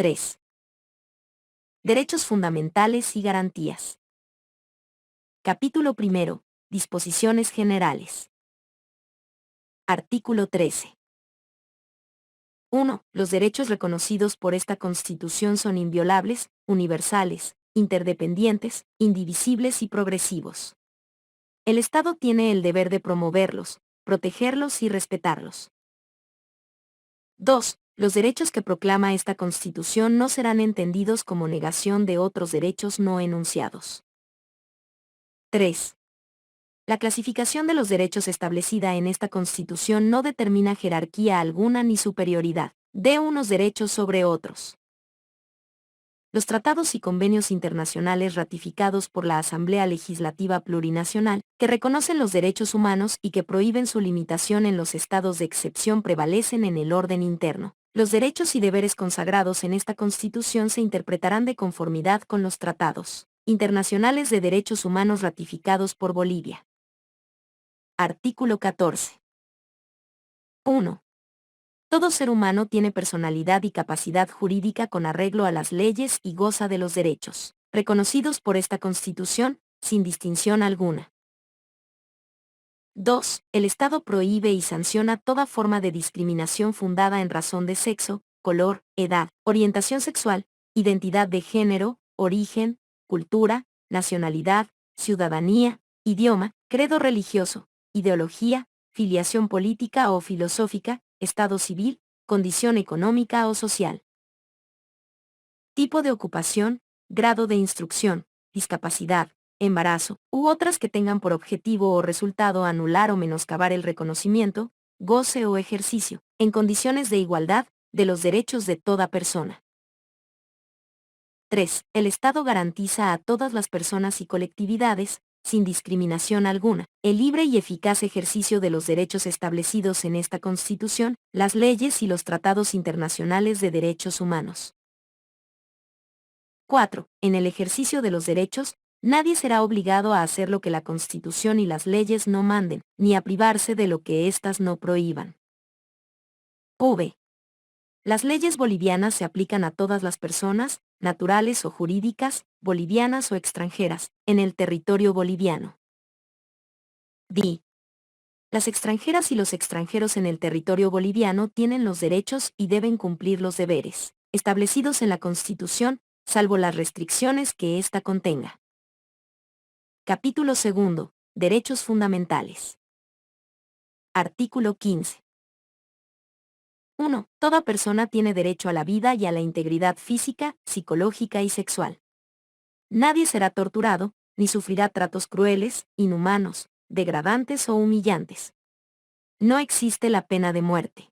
3. Derechos fundamentales y garantías. Capítulo 1. Disposiciones generales. Artículo 13. 1. Los derechos reconocidos por esta Constitución son inviolables, universales, interdependientes, indivisibles y progresivos. El Estado tiene el deber de promoverlos, protegerlos y respetarlos. 2. Los derechos que proclama esta Constitución no serán entendidos como negación de otros derechos no enunciados. 3. La clasificación de los derechos establecida en esta Constitución no determina jerarquía alguna ni superioridad de unos derechos sobre otros. Los tratados y convenios internacionales ratificados por la Asamblea Legislativa Plurinacional, que reconocen los derechos humanos y que prohíben su limitación en los estados de excepción prevalecen en el orden interno. Los derechos y deberes consagrados en esta Constitución se interpretarán de conformidad con los tratados internacionales de derechos humanos ratificados por Bolivia. Artículo 14. 1. Todo ser humano tiene personalidad y capacidad jurídica con arreglo a las leyes y goza de los derechos reconocidos por esta Constitución, sin distinción alguna. 2. El Estado prohíbe y sanciona toda forma de discriminación fundada en razón de sexo, color, edad, orientación sexual, identidad de género, origen, cultura, nacionalidad, ciudadanía, idioma, credo religioso, ideología, filiación política o filosófica, estado civil, condición económica o social. Tipo de ocupación, grado de instrucción, discapacidad, embarazo, u otras que tengan por objetivo o resultado anular o menoscabar el reconocimiento, goce o ejercicio, en condiciones de igualdad, de los derechos de toda persona. 3. El Estado garantiza a todas las personas y colectividades, sin discriminación alguna, el libre y eficaz ejercicio de los derechos establecidos en esta Constitución, las leyes y los tratados internacionales de derechos humanos. 4. En el ejercicio de los derechos, nadie será obligado a hacer lo que la Constitución y las leyes no manden, ni a privarse de lo que éstas no prohíban. V. Las leyes bolivianas se aplican a todas las personas, naturales o jurídicas, bolivianas o extranjeras, en el territorio boliviano. D. Las extranjeras y los extranjeros en el territorio boliviano tienen los derechos y deben cumplir los deberes establecidos en la Constitución, salvo las restricciones que ésta contenga. Capítulo 2. Derechos fundamentales. Artículo 15. 1. Toda persona tiene derecho a la vida y a la integridad física, psicológica y sexual. Nadie será torturado, ni sufrirá tratos crueles, inhumanos, degradantes o humillantes. No existe la pena de muerte.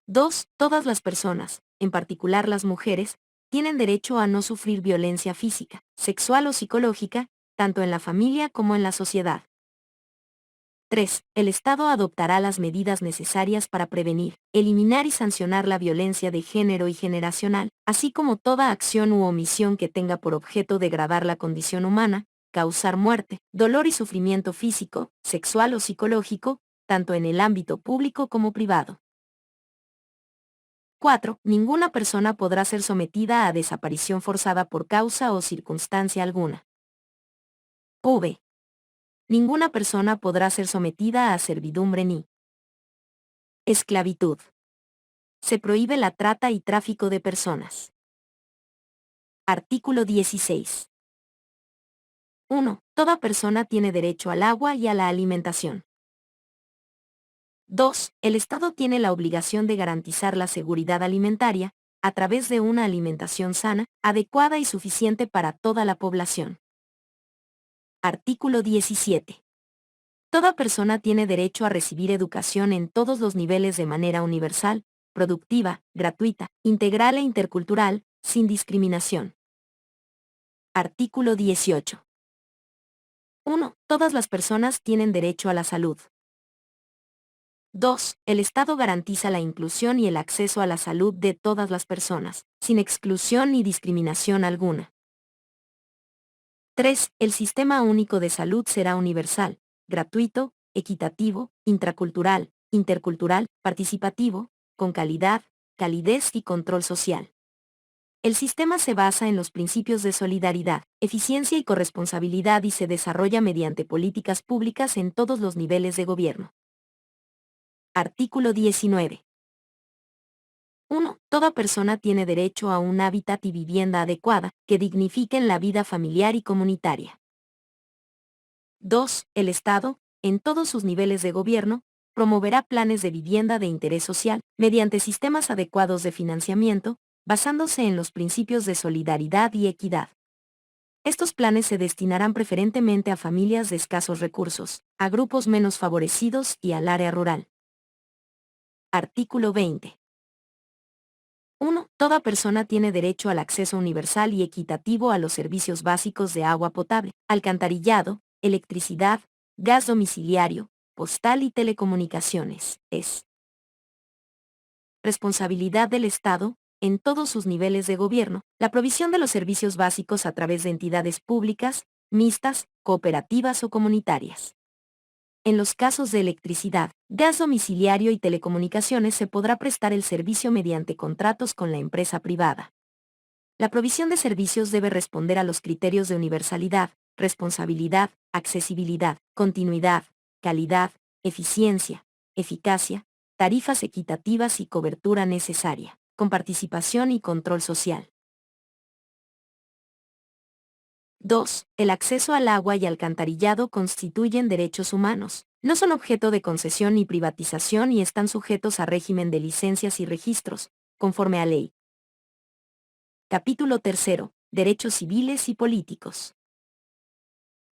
2. Todas las personas, en particular las mujeres, tienen derecho a no sufrir violencia física, sexual o psicológica, tanto en la familia como en la sociedad. 3. El Estado adoptará las medidas necesarias para prevenir, eliminar y sancionar la violencia de género y generacional, así como toda acción u omisión que tenga por objeto degradar la condición humana, causar muerte, dolor y sufrimiento físico, sexual o psicológico, tanto en el ámbito público como privado. 4. Ninguna persona podrá ser sometida a desaparición forzada por causa o circunstancia alguna. V. Ninguna persona podrá ser sometida a servidumbre ni esclavitud. Se prohíbe la trata y tráfico de personas. Artículo 16. 1. Toda persona tiene derecho al agua y a la alimentación. 2. El Estado tiene la obligación de garantizar la seguridad alimentaria, a través de una alimentación sana, adecuada y suficiente para toda la población. Artículo 17. Toda persona tiene derecho a recibir educación en todos los niveles de manera universal, productiva, gratuita, integral e intercultural, sin discriminación. Artículo 18. 1. Todas las personas tienen derecho a la salud. 2. El Estado garantiza la inclusión y el acceso a la salud de todas las personas, sin exclusión ni discriminación alguna. 3. El Sistema Único de Salud será universal, gratuito, equitativo, intracultural, intercultural, participativo, con calidad, calidez y control social. El sistema se basa en los principios de solidaridad, eficiencia y corresponsabilidad y se desarrolla mediante políticas públicas en todos los niveles de gobierno. Artículo 19. 1. Toda persona tiene derecho a un hábitat y vivienda adecuada, que dignifiquen la vida familiar y comunitaria. 2. El Estado, en todos sus niveles de gobierno, promoverá planes de vivienda de interés social, mediante sistemas adecuados de financiamiento, basándose en los principios de solidaridad y equidad. Estos planes se destinarán preferentemente a familias de escasos recursos, a grupos menos favorecidos y al área rural. Artículo 20. 1. Toda persona tiene derecho al acceso universal y equitativo a los servicios básicos de agua potable, alcantarillado, electricidad, gas domiciliario, postal y telecomunicaciones. Es responsabilidad del Estado, en todos sus niveles de gobierno, la provisión de los servicios básicos a través de entidades públicas, mixtas, cooperativas o comunitarias. En los casos de electricidad, gas domiciliario y telecomunicaciones se podrá prestar el servicio mediante contratos con la empresa privada. La provisión de servicios debe responder a los criterios de universalidad, responsabilidad, accesibilidad, continuidad, calidad, eficiencia, eficacia, tarifas equitativas y cobertura necesaria, con participación y control social. 2. El acceso al agua y alcantarillado constituyen derechos humanos. No son objeto de concesión ni privatización y están sujetos a régimen de licencias y registros, conforme a ley. Capítulo 3. Derechos civiles y políticos.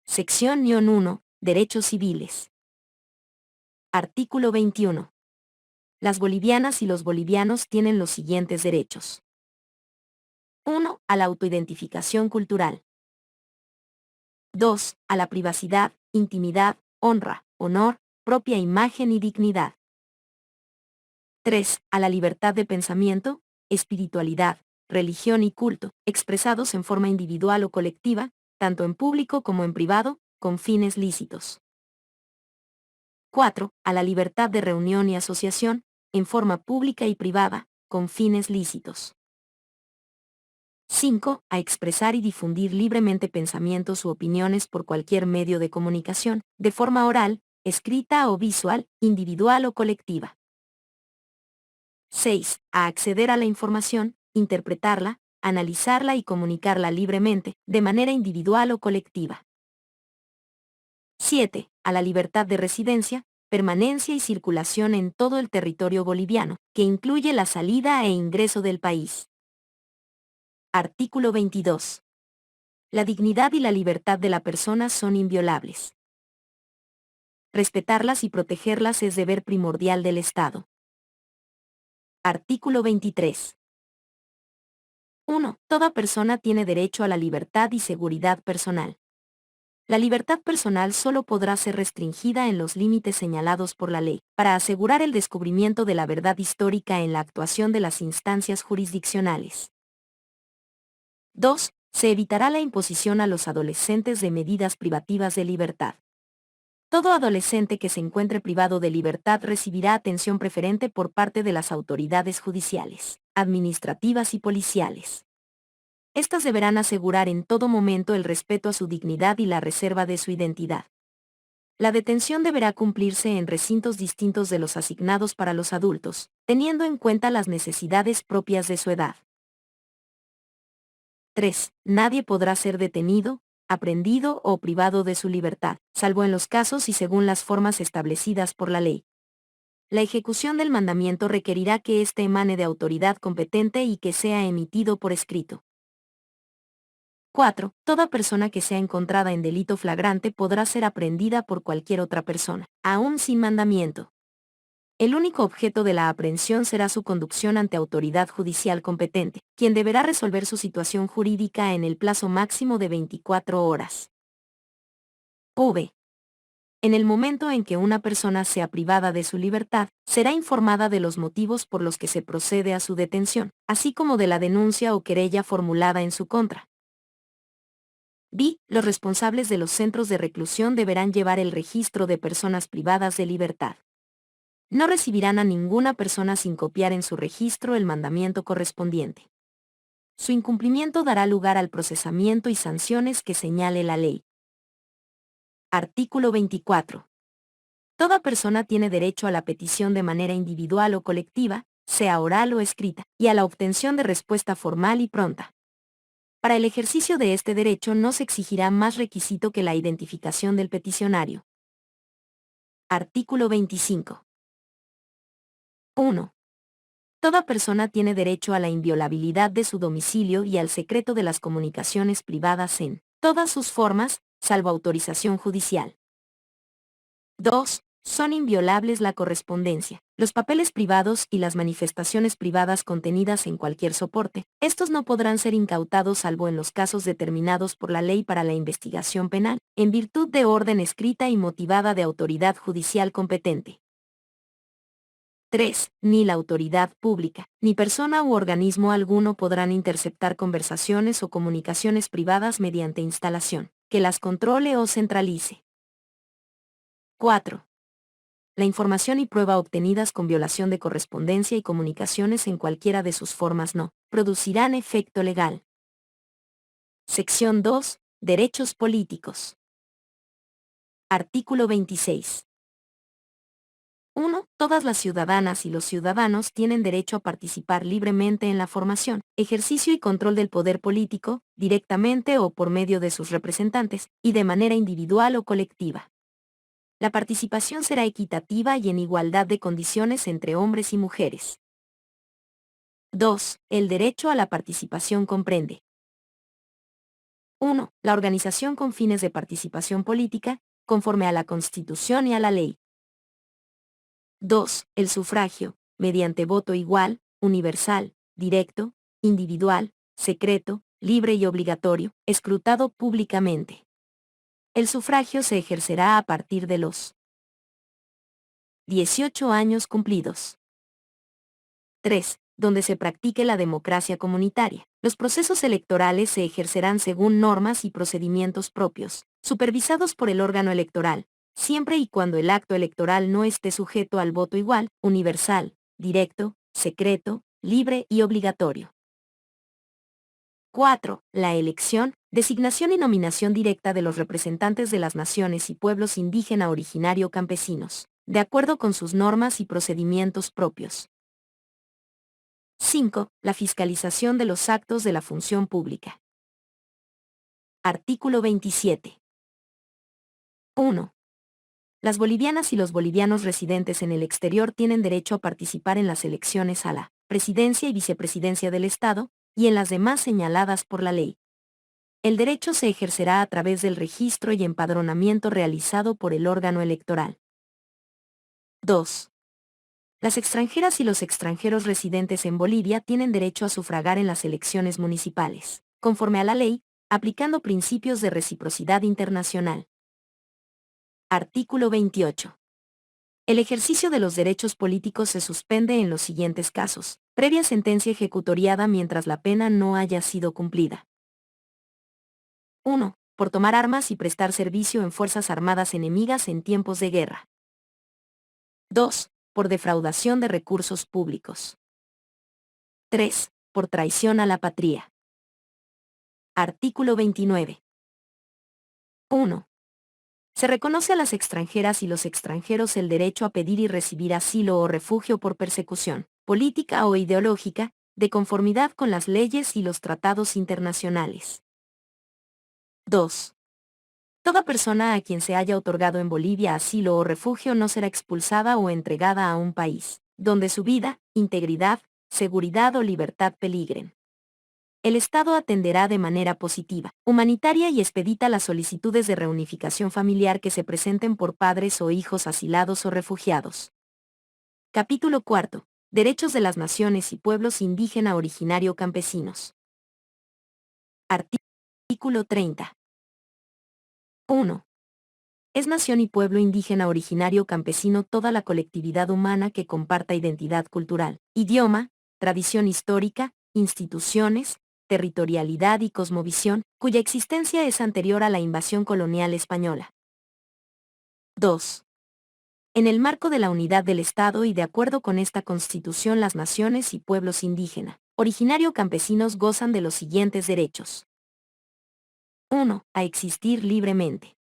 Sección -1. Derechos civiles. Artículo 21. Las bolivianas y los bolivianos tienen los siguientes derechos. 1. A la autoidentificación cultural. 2. A la privacidad, intimidad, honra, honor, propia imagen y dignidad. 3. A la libertad de pensamiento, espiritualidad, religión y culto, expresados en forma individual o colectiva, tanto en público como en privado, con fines lícitos. 4. A la libertad de reunión y asociación, en forma pública y privada, con fines lícitos. 5. A expresar y difundir libremente pensamientos u opiniones por cualquier medio de comunicación, de forma oral, escrita o visual, individual o colectiva. 6. A acceder a la información, interpretarla, analizarla y comunicarla libremente, de manera individual o colectiva. 7. A la libertad de residencia, permanencia y circulación en todo el territorio boliviano, que incluye la salida e ingreso del país. Artículo 22. La dignidad y la libertad de la persona son inviolables. Respetarlas y protegerlas es deber primordial del Estado. Artículo 23. 1. Toda persona tiene derecho a la libertad y seguridad personal. La libertad personal solo podrá ser restringida en los límites señalados por la ley, para asegurar el descubrimiento de la verdad histórica en la actuación de las instancias jurisdiccionales. 2. Se evitará la imposición a los adolescentes de medidas privativas de libertad. Todo adolescente que se encuentre privado de libertad recibirá atención preferente por parte de las autoridades judiciales, administrativas y policiales. Estas deberán asegurar en todo momento el respeto a su dignidad y la reserva de su identidad. La detención deberá cumplirse en recintos distintos de los asignados para los adultos, teniendo en cuenta las necesidades propias de su edad. 3. Nadie podrá ser detenido, aprehendido o privado de su libertad, salvo en los casos y según las formas establecidas por la ley. La ejecución del mandamiento requerirá que éste emane de autoridad competente y que sea emitido por escrito. 4. Toda persona que sea encontrada en delito flagrante podrá ser aprehendida por cualquier otra persona, aún sin mandamiento. El único objeto de la aprehensión será su conducción ante autoridad judicial competente, quien deberá resolver su situación jurídica en el plazo máximo de 24 horas. V. En el momento en que una persona sea privada de su libertad, será informada de los motivos por los que se procede a su detención, así como de la denuncia o querella formulada en su contra. B. Los responsables de los centros de reclusión deberán llevar el registro de personas privadas de libertad. No recibirán a ninguna persona sin copiar en su registro el mandamiento correspondiente. Su incumplimiento dará lugar al procesamiento y sanciones que señale la ley. Artículo 24. Toda persona tiene derecho a la petición de manera individual o colectiva, sea oral o escrita, y a la obtención de respuesta formal y pronta. Para el ejercicio de este derecho no se exigirá más requisito que la identificación del peticionario. Artículo 25. 1. Toda persona tiene derecho a la inviolabilidad de su domicilio y al secreto de las comunicaciones privadas en todas sus formas, salvo autorización judicial. 2. Son inviolables la correspondencia, los papeles privados y las manifestaciones privadas contenidas en cualquier soporte. Estos no podrán ser incautados salvo en los casos determinados por la ley para la investigación penal, en virtud de orden escrita y motivada de autoridad judicial competente. 3. Ni la autoridad pública, ni persona u organismo alguno podrán interceptar conversaciones o comunicaciones privadas mediante instalación, que las controle o centralice. 4. La información y prueba obtenidas con violación de correspondencia y comunicaciones en cualquiera de sus formas no producirán efecto legal. Sección 2. Derechos políticos. Artículo 26. 1. Todas las ciudadanas y los ciudadanos tienen derecho a participar libremente en la formación, ejercicio y control del poder político, directamente o por medio de sus representantes, y de manera individual o colectiva. La participación será equitativa y en igualdad de condiciones entre hombres y mujeres. 2. El derecho a la participación comprende: 1. La organización con fines de participación política, conforme a la Constitución y a la ley. 2. El sufragio, mediante voto igual, universal, directo, individual, secreto, libre y obligatorio, escrutado públicamente. El sufragio se ejercerá a partir de los 18 años cumplidos. 3. Donde se practique la democracia comunitaria. Los procesos electorales se ejercerán según normas y procedimientos propios, supervisados por el órgano electoral, siempre y cuando el acto electoral no esté sujeto al voto igual, universal, directo, secreto, libre y obligatorio. 4. La elección, designación y nominación directa de los representantes de las naciones y pueblos indígena originario campesinos, de acuerdo con sus normas y procedimientos propios. 5. La fiscalización de los actos de la función pública. Artículo 27. 1. Las bolivianas y los bolivianos residentes en el exterior tienen derecho a participar en las elecciones a la presidencia y vicepresidencia del Estado, y en las demás señaladas por la ley. El derecho se ejercerá a través del registro y empadronamiento realizado por el órgano electoral. 2. Las extranjeras y los extranjeros residentes en Bolivia tienen derecho a sufragar en las elecciones municipales, conforme a la ley, aplicando principios de reciprocidad internacional. Artículo 28. El ejercicio de los derechos políticos se suspende en los siguientes casos: previa sentencia ejecutoriada mientras la pena no haya sido cumplida. 1. Por tomar armas y prestar servicio en fuerzas armadas enemigas en tiempos de guerra. 2. Por defraudación de recursos públicos. 3. Por traición a la patria. Artículo 29. 1. Se reconoce a las extranjeras y los extranjeros el derecho a pedir y recibir asilo o refugio por persecución, política o ideológica, de conformidad con las leyes y los tratados internacionales. 2. Toda persona a quien se haya otorgado en Bolivia asilo o refugio no será expulsada o entregada a un país donde su vida, integridad, seguridad o libertad peligren. El Estado atenderá de manera positiva, humanitaria y expedita las solicitudes de reunificación familiar que se presenten por padres o hijos asilados o refugiados. Capítulo 4. Derechos de las naciones y pueblos indígena originario campesinos. Artículo 30. 1. Es nación y pueblo indígena originario campesino toda la colectividad humana que comparta identidad cultural, idioma, tradición histórica, instituciones, territorialidad y cosmovisión, cuya existencia es anterior a la invasión colonial española. 2. En el marco de la unidad del Estado y de acuerdo con esta Constitución, las naciones y pueblos indígena, originario campesinos gozan de los siguientes derechos. 1. A existir libremente.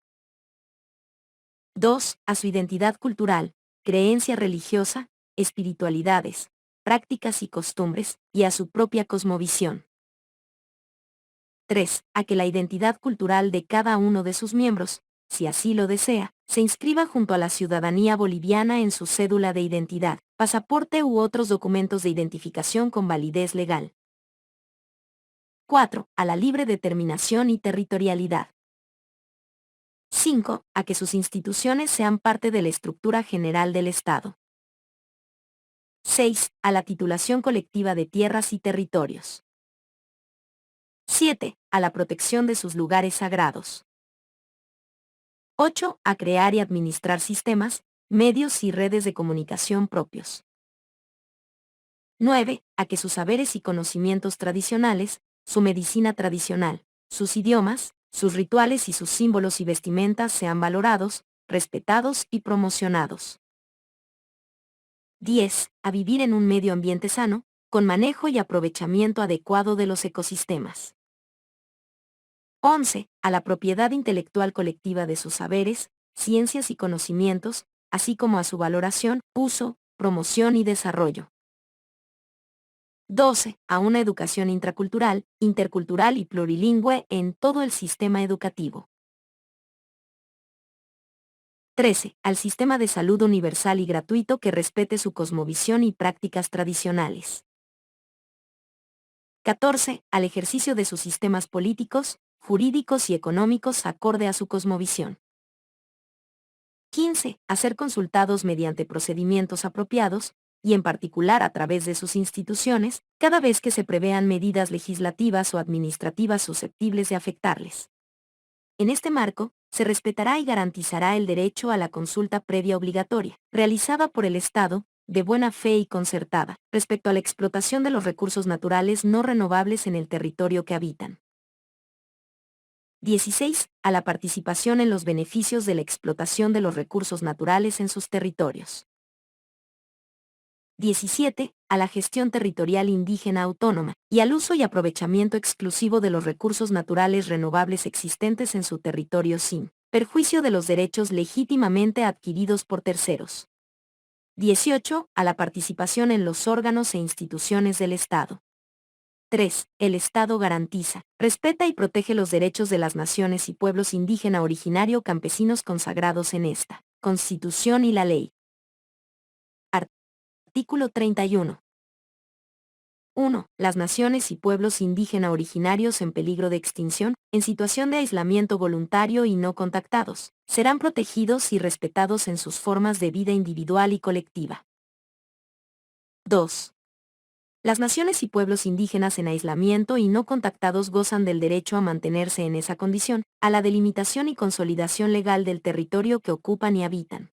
2. A su identidad cultural, creencia religiosa, espiritualidades, prácticas y costumbres, y a su propia cosmovisión. 3. A que la identidad cultural de cada uno de sus miembros, si así lo desea, se inscriba junto a la ciudadanía boliviana en su cédula de identidad, pasaporte u otros documentos de identificación con validez legal. 4. A la libre determinación y territorialidad. 5. A que sus instituciones sean parte de la estructura general del Estado. 6. A la titulación colectiva de tierras y territorios. 7. A la protección de sus lugares sagrados. 8. A crear y administrar sistemas, medios y redes de comunicación propios. 9. A que sus saberes y conocimientos tradicionales, su medicina tradicional, sus idiomas, sus rituales y sus símbolos y vestimentas sean valorados, respetados y promocionados. 10. A vivir en un medio ambiente sano, con manejo y aprovechamiento adecuado de los ecosistemas. 11. A la propiedad intelectual colectiva de sus saberes, ciencias y conocimientos, así como a su valoración, uso, promoción y desarrollo. 12. A una educación intracultural, intercultural y plurilingüe en todo el sistema educativo. 13. Al sistema de salud universal y gratuito que respete su cosmovisión y prácticas tradicionales. 14. Al ejercicio de sus sistemas políticos, jurídicos y económicos acorde a su cosmovisión. 15. A ser consultados mediante procedimientos apropiados, y en particular a través de sus instituciones, cada vez que se prevean medidas legislativas o administrativas susceptibles de afectarles. En este marco, se respetará y garantizará el derecho a la consulta previa obligatoria, realizada por el Estado, de buena fe y concertada, respecto a la explotación de los recursos naturales no renovables en el territorio que habitan. 16. A la participación en los beneficios de la explotación de los recursos naturales en sus territorios. 17. A la gestión territorial indígena autónoma, y al uso y aprovechamiento exclusivo de los recursos naturales renovables existentes en su territorio sin perjuicio de los derechos legítimamente adquiridos por terceros. 18. A la participación en los órganos e instituciones del Estado. 3. El Estado garantiza, respeta y protege los derechos de las naciones y pueblos indígena originario campesinos consagrados en esta Constitución y la ley. Artículo 31. 1. Las naciones y pueblos indígena originarios en peligro de extinción, en situación de aislamiento voluntario y no contactados, serán protegidos y respetados en sus formas de vida individual y colectiva. 2. Las naciones y pueblos indígenas en aislamiento y no contactados gozan del derecho a mantenerse en esa condición, a la delimitación y consolidación legal del territorio que ocupan y habitan.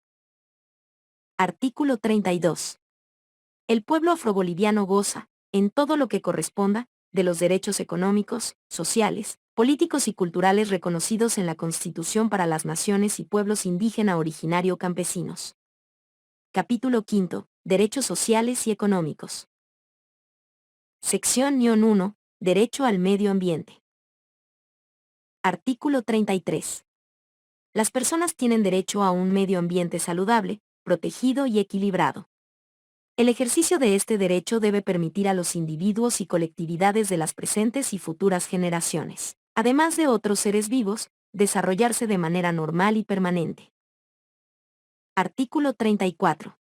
Artículo 32. El pueblo afroboliviano goza, en todo lo que corresponda, de los derechos económicos, sociales, políticos y culturales reconocidos en la Constitución para las naciones y pueblos indígena originario campesinos. Capítulo 5. Derechos sociales y económicos. Sección -1. Derecho al medio ambiente. Artículo 33. Las personas tienen derecho a un medio ambiente saludable, protegido y equilibrado. El ejercicio de este derecho debe permitir a los individuos y colectividades de las presentes y futuras generaciones, además de otros seres vivos, desarrollarse de manera normal y permanente. Artículo 34.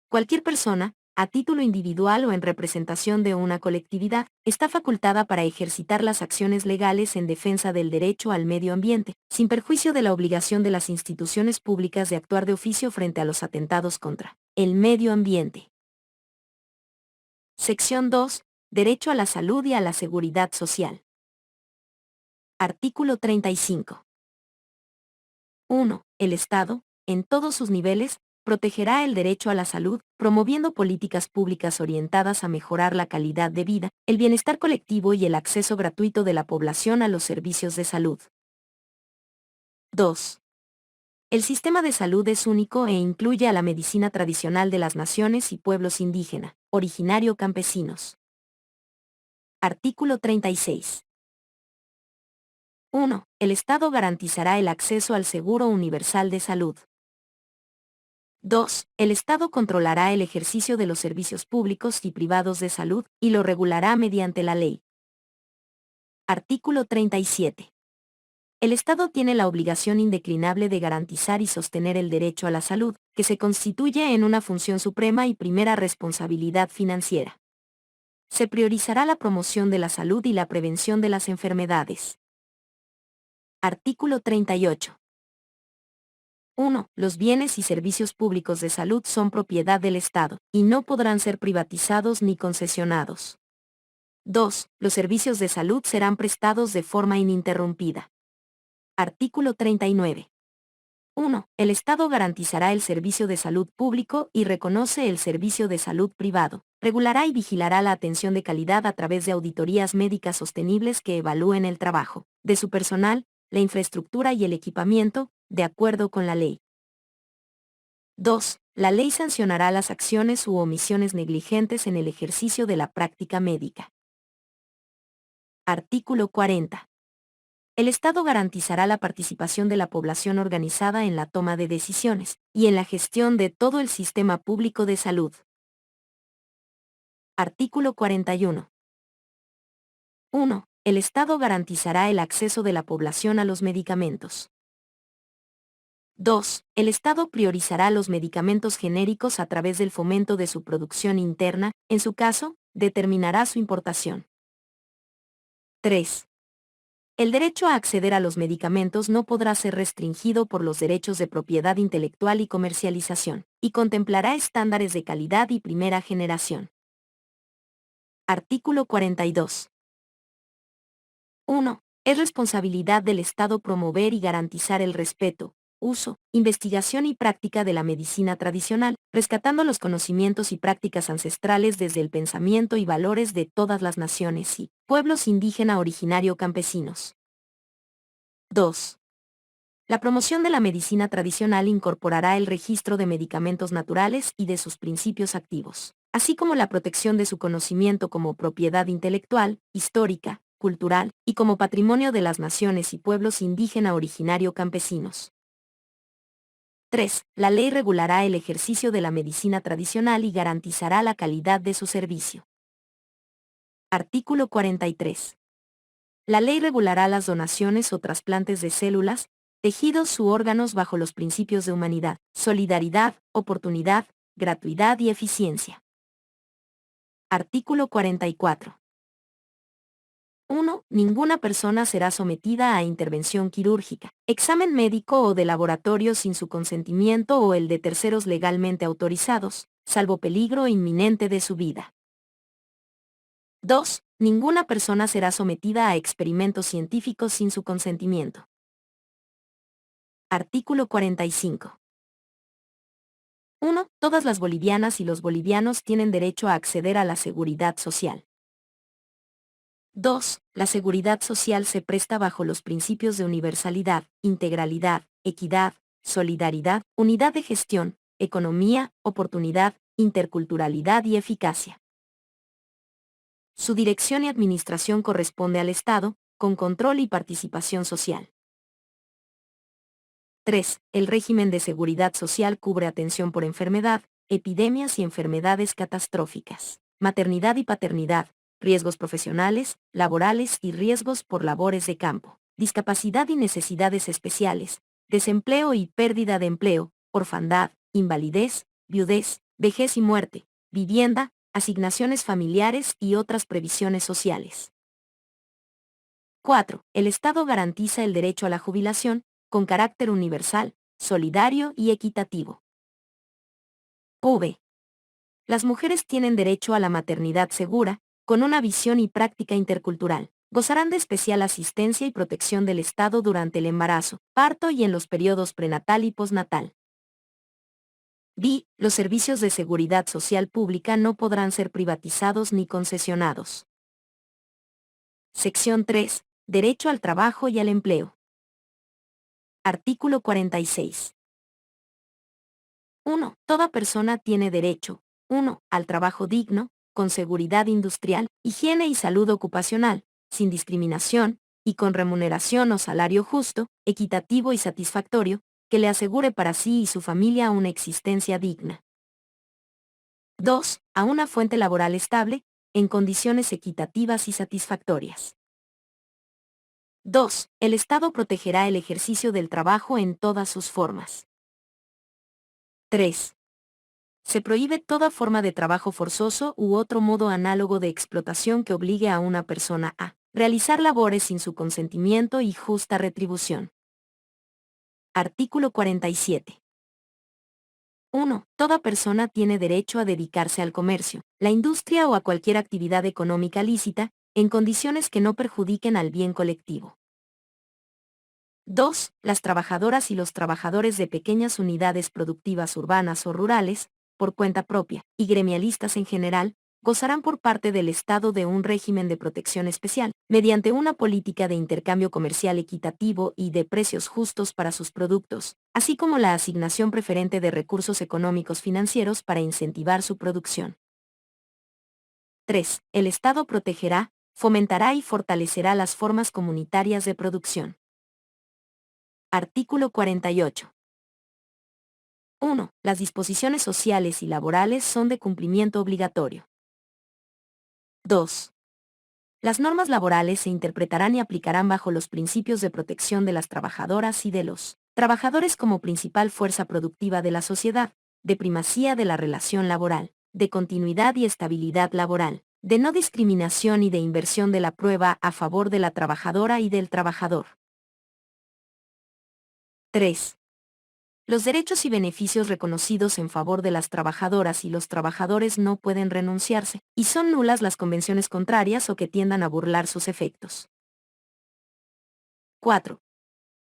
Cualquier persona, a título individual o en representación de una colectividad, está facultada para ejercitar las acciones legales en defensa del derecho al medio ambiente, sin perjuicio de la obligación de las instituciones públicas de actuar de oficio frente a los atentados contra el medio ambiente. Sección 2. Derecho a la salud y a la seguridad social. Artículo 35. 1. El Estado, en todos sus niveles, protegerá el derecho a la salud, promoviendo políticas públicas orientadas a mejorar la calidad de vida, el bienestar colectivo y el acceso gratuito de la población a los servicios de salud. 2. El sistema de salud es único e incluye a la medicina tradicional de las naciones y pueblos indígena, originario campesinos. Artículo 36. 1. El Estado garantizará el acceso al seguro universal de salud. 2. El Estado controlará el ejercicio de los servicios públicos y privados de salud y lo regulará mediante la ley. Artículo 37. El Estado tiene la obligación indeclinable de garantizar y sostener el derecho a la salud, que se constituye en una función suprema y primera responsabilidad financiera. Se priorizará la promoción de la salud y la prevención de las enfermedades. Artículo 38. 1. Los bienes y servicios públicos de salud son propiedad del Estado, y no podrán ser privatizados ni concesionados. 2. Los servicios de salud serán prestados de forma ininterrumpida. Artículo 39. 1. El Estado garantizará el servicio de salud público y reconoce el servicio de salud privado. Regulará y vigilará la atención de calidad a través de auditorías médicas sostenibles que evalúen el trabajo de su personal, la infraestructura y el equipamiento, de acuerdo con la ley. 2. La ley sancionará las acciones u omisiones negligentes en el ejercicio de la práctica médica. Artículo 40. El Estado garantizará la participación de la población organizada en la toma de decisiones y en la gestión de todo el sistema público de salud. Artículo 41. 1. El Estado garantizará el acceso de la población a los medicamentos. 2. El Estado priorizará los medicamentos genéricos a través del fomento de su producción interna, en su caso, determinará su importación. 3. El derecho a acceder a los medicamentos no podrá ser restringido por los derechos de propiedad intelectual y comercialización, y contemplará estándares de calidad y primera generación. Artículo 42. 1. Es responsabilidad del Estado promover y garantizar el respeto, uso, investigación y práctica de la medicina tradicional, rescatando los conocimientos y prácticas ancestrales desde el pensamiento y valores de todas las naciones y pueblos indígena originario campesinos. 2. La promoción de la medicina tradicional incorporará el registro de medicamentos naturales y de sus principios activos, así como la protección de su conocimiento como propiedad intelectual, histórica, cultural y como patrimonio de las naciones y pueblos indígena originario campesinos. 3. La ley regulará el ejercicio de la medicina tradicional y garantizará la calidad de su servicio. Artículo 43. La ley regulará las donaciones o trasplantes de células, tejidos u órganos bajo los principios de humanidad, solidaridad, oportunidad, gratuidad y eficiencia. Artículo 44. 1. Ninguna persona será sometida a intervención quirúrgica, examen médico o de laboratorio sin su consentimiento o el de terceros legalmente autorizados, salvo peligro inminente de su vida. 2. Ninguna persona será sometida a experimentos científicos sin su consentimiento. Artículo 45. 1. Todas las bolivianas y los bolivianos tienen derecho a acceder a la seguridad social. 2. La seguridad social se presta bajo los principios de universalidad, integralidad, equidad, solidaridad, unidad de gestión, economía, oportunidad, interculturalidad y eficacia. Su dirección y administración corresponde al Estado, con control y participación social. 3. El régimen de seguridad social cubre atención por enfermedad, epidemias y enfermedades catastróficas, maternidad y paternidad, riesgos profesionales, laborales y riesgos por labores de campo, discapacidad y necesidades especiales, desempleo y pérdida de empleo, orfandad, invalidez, viudez, vejez y muerte, vivienda, asignaciones familiares y otras previsiones sociales. 4. El Estado garantiza el derecho a la jubilación, con carácter universal, solidario y equitativo. V. Las mujeres tienen derecho a la maternidad segura, con una visión y práctica intercultural. Gozarán de especial asistencia y protección del Estado durante el embarazo, parto y en los periodos prenatal y postnatal. B. Los servicios de seguridad social pública no podrán ser privatizados ni concesionados. Sección 3. Derecho al trabajo y al empleo. Artículo 46. 1. Toda persona tiene derecho. 1. Al trabajo digno, con seguridad industrial, higiene y salud ocupacional, sin discriminación, y con remuneración o salario justo, equitativo y satisfactorio, que le asegure para sí y su familia una existencia digna. 2. A una fuente laboral estable, en condiciones equitativas y satisfactorias. 2. El Estado protegerá el ejercicio del trabajo en todas sus formas. 3. Se prohíbe toda forma de trabajo forzoso u otro modo análogo de explotación que obligue a una persona a realizar labores sin su consentimiento y justa retribución. Artículo 47. 1. Toda persona tiene derecho a dedicarse al comercio, la industria o a cualquier actividad económica lícita, en condiciones que no perjudiquen al bien colectivo. 2. Las trabajadoras y los trabajadores de pequeñas unidades productivas urbanas o rurales, por cuenta propia, y gremialistas en general, gozarán por parte del Estado de un régimen de protección especial, mediante una política de intercambio comercial equitativo y de precios justos para sus productos, así como la asignación preferente de recursos económicos financieros para incentivar su producción. 3. El Estado protegerá, fomentará y fortalecerá las formas comunitarias de producción. Artículo 48. 1. Las disposiciones sociales y laborales son de cumplimiento obligatorio. 2. Las normas laborales se interpretarán y aplicarán bajo los principios de protección de las trabajadoras y de los trabajadores como principal fuerza productiva de la sociedad, de primacía de la relación laboral, de continuidad y estabilidad laboral, de no discriminación y de inversión de la prueba a favor de la trabajadora y del trabajador. 3. Los derechos y beneficios reconocidos en favor de las trabajadoras y los trabajadores no pueden renunciarse, y son nulas las convenciones contrarias o que tiendan a burlar sus efectos. 4.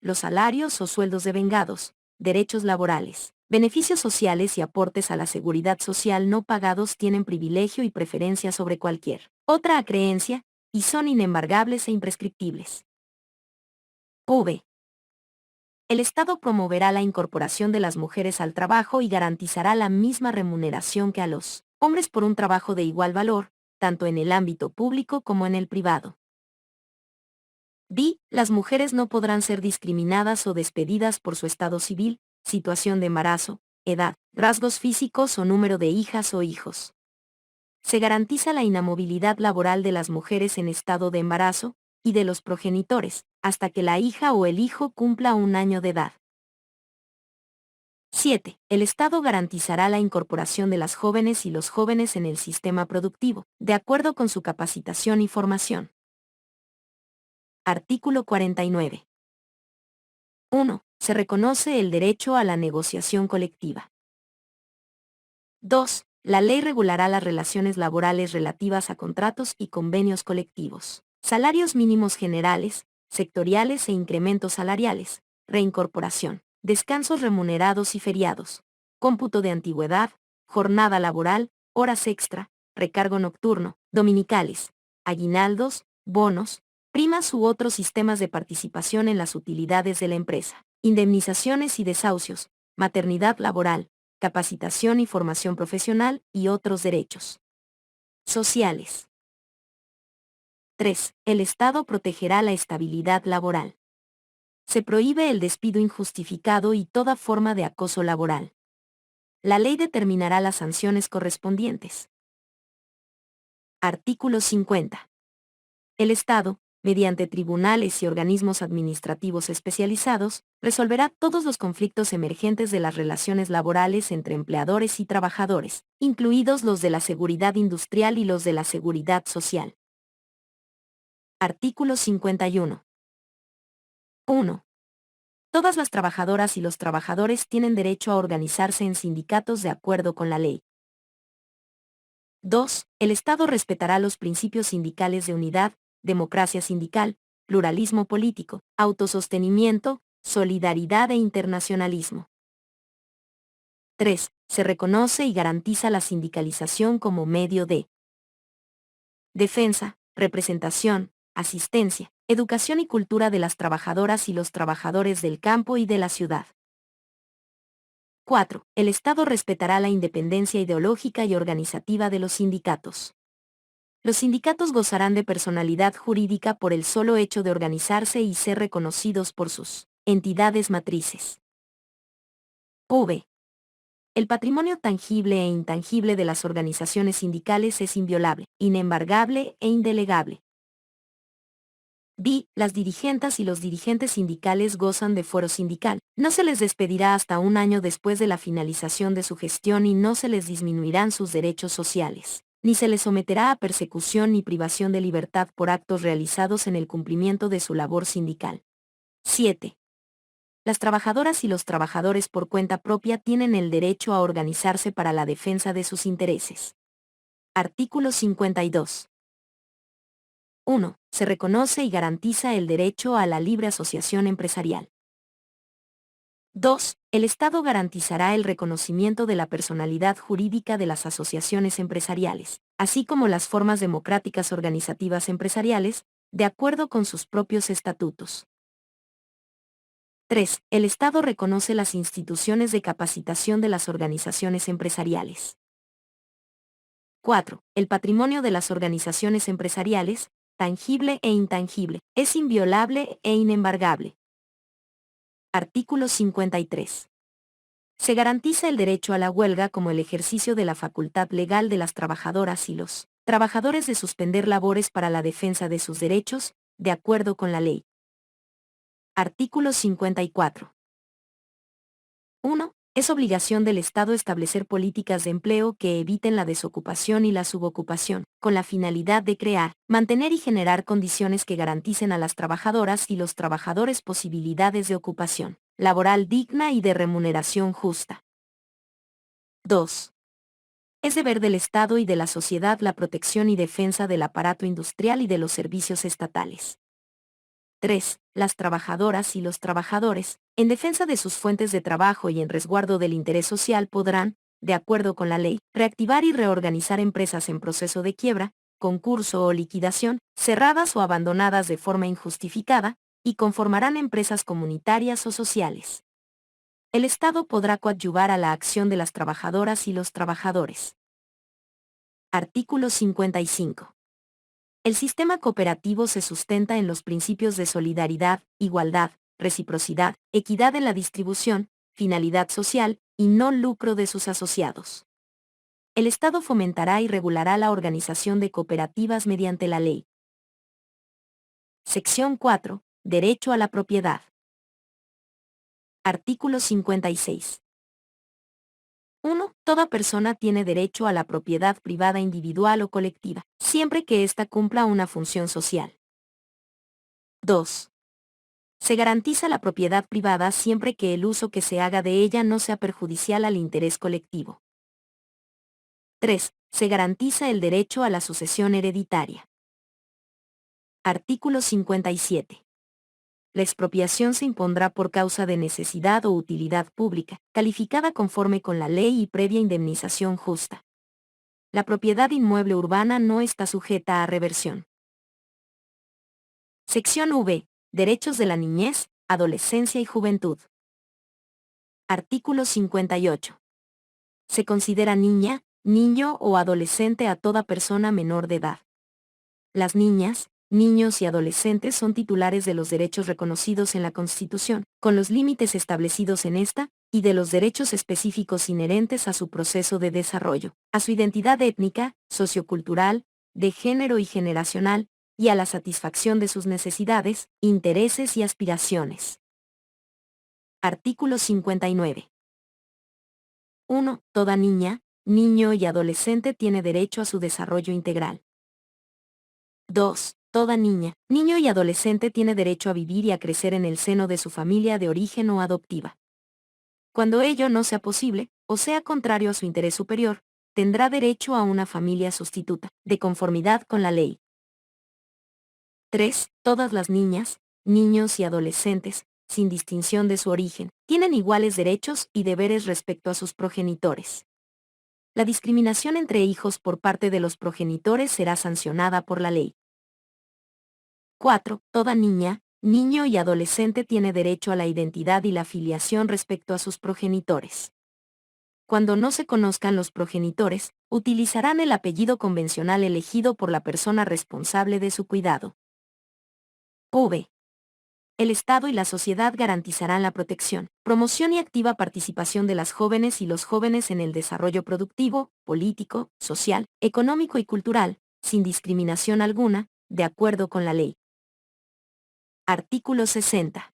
Los salarios o sueldos devengados, derechos laborales, beneficios sociales y aportes a la seguridad social no pagados tienen privilegio y preferencia sobre cualquier otra acreencia, y son inembargables e imprescriptibles. V. El Estado promoverá la incorporación de las mujeres al trabajo y garantizará la misma remuneración que a los hombres por un trabajo de igual valor, tanto en el ámbito público como en el privado. D. Las mujeres no podrán ser discriminadas o despedidas por su estado civil, situación de embarazo, edad, rasgos físicos o número de hijas o hijos. Se garantiza la inamovilidad laboral de las mujeres en estado de embarazo, y de los progenitores, hasta que la hija o el hijo cumpla 1 año de edad. 7. El Estado garantizará la incorporación de las jóvenes y los jóvenes en el sistema productivo, de acuerdo con su capacitación y formación. Artículo 49. 1. Se reconoce el derecho a la negociación colectiva. 2. La ley regulará las relaciones laborales relativas a contratos y convenios colectivos, salarios mínimos generales, sectoriales e incrementos salariales, reincorporación, descansos remunerados y feriados, cómputo de antigüedad, jornada laboral, horas extra, recargo nocturno, dominicales, aguinaldos, bonos, primas u otros sistemas de participación en las utilidades de la empresa, indemnizaciones y desahucios, maternidad laboral, capacitación y formación profesional y otros derechos sociales. 3. El Estado protegerá la estabilidad laboral. Se prohíbe el despido injustificado y toda forma de acoso laboral. La ley determinará las sanciones correspondientes. Artículo 50. El Estado, mediante tribunales y organismos administrativos especializados, resolverá todos los conflictos emergentes de las relaciones laborales entre empleadores y trabajadores, incluidos los de la seguridad industrial y los de la seguridad social. Artículo 51. 1. Todas las trabajadoras y los trabajadores tienen derecho a organizarse en sindicatos de acuerdo con la ley. 2. El Estado respetará los principios sindicales de unidad, democracia sindical, pluralismo político, autosostenimiento, solidaridad e internacionalismo. 3. Se reconoce y garantiza la sindicalización como medio de defensa, representación, asistencia, educación y cultura de las trabajadoras y los trabajadores del campo y de la ciudad. 4. El Estado respetará la independencia ideológica y organizativa de los sindicatos. Los sindicatos gozarán de personalidad jurídica por el solo hecho de organizarse y ser reconocidos por sus entidades matrices. V. El patrimonio tangible e intangible de las organizaciones sindicales es inviolable, inembargable e indelegable. D. Las dirigentas y los dirigentes sindicales gozan de fuero sindical. No se les despedirá hasta un año después de la finalización de su gestión y no se les disminuirán sus derechos sociales, ni se les someterá a persecución ni privación de libertad por actos realizados en el cumplimiento de su labor sindical. 7. Las trabajadoras y los trabajadores por cuenta propia tienen el derecho a organizarse para la defensa de sus intereses. Artículo 52. 1. Se reconoce y garantiza el derecho a la libre asociación empresarial. 2. El Estado garantizará el reconocimiento de la personalidad jurídica de las asociaciones empresariales, así como las formas democráticas organizativas empresariales, de acuerdo con sus propios estatutos. 3. El Estado reconoce las instituciones de capacitación de las organizaciones empresariales. 4. El patrimonio de las organizaciones empresariales, tangible e intangible, es inviolable e inembargable. Artículo 53. Se garantiza el derecho a la huelga como el ejercicio de la facultad legal de las trabajadoras y los trabajadores de suspender labores para la defensa de sus derechos, de acuerdo con la ley. Artículo 54. 1. Es obligación del Estado establecer políticas de empleo que eviten la desocupación y la subocupación, con la finalidad de crear, mantener y generar condiciones que garanticen a las trabajadoras y los trabajadores posibilidades de ocupación laboral digna y de remuneración justa. 2. Es deber del Estado y de la sociedad la protección y defensa del aparato industrial y de los servicios estatales. 3. Las trabajadoras y los trabajadores, en defensa de sus fuentes de trabajo y en resguardo del interés social podrán, de acuerdo con la ley, reactivar y reorganizar empresas en proceso de quiebra, concurso o liquidación, cerradas o abandonadas de forma injustificada, y conformarán empresas comunitarias o sociales. El Estado podrá coadyuvar a la acción de las trabajadoras y los trabajadores. Artículo 55. El sistema cooperativo se sustenta en los principios de solidaridad, igualdad, reciprocidad, equidad en la distribución, finalidad social y no lucro de sus asociados. El Estado fomentará y regulará la organización de cooperativas mediante la ley. Sección 4. Derecho a la propiedad. Artículo 56. 1. Toda persona tiene derecho a la propiedad privada individual o colectiva, siempre que ésta cumpla una función social. 2. Se garantiza la propiedad privada siempre que el uso que se haga de ella no sea perjudicial al interés colectivo. 3. Se garantiza el derecho a la sucesión hereditaria. Artículo 57. La expropiación se impondrá por causa de necesidad o utilidad pública, calificada conforme con la ley y previa indemnización justa. La propiedad inmueble urbana no está sujeta a reversión. Sección V. Derechos de la niñez, adolescencia y juventud. Artículo 58. Se considera niña, niño o adolescente a toda persona menor de edad. Las niñas, niños y adolescentes son titulares de los derechos reconocidos en la Constitución, con los límites establecidos en esta, y de los derechos específicos inherentes a su proceso de desarrollo, a su identidad étnica, sociocultural, de género y generacional, y a la satisfacción de sus necesidades, intereses y aspiraciones. Artículo 59. 1. Toda niña, niño y adolescente tiene derecho a su desarrollo integral. 2. Toda niña, niño y adolescente tiene derecho a vivir y a crecer en el seno de su familia de origen o adoptiva. Cuando ello no sea posible, o sea contrario a su interés superior, tendrá derecho a una familia sustituta, de conformidad con la ley. 3. Todas las niñas, niños y adolescentes, sin distinción de su origen, tienen iguales derechos y deberes respecto a sus progenitores. La discriminación entre hijos por parte de los progenitores será sancionada por la ley. 4. Toda niña, niño y adolescente tiene derecho a la identidad y la filiación respecto a sus progenitores. Cuando no se conozcan los progenitores, utilizarán el apellido convencional elegido por la persona responsable de su cuidado. V. El Estado y la sociedad garantizarán la protección, promoción y activa participación de las jóvenes y los jóvenes en el desarrollo productivo, político, social, económico y cultural, sin discriminación alguna, de acuerdo con la ley. Artículo 60.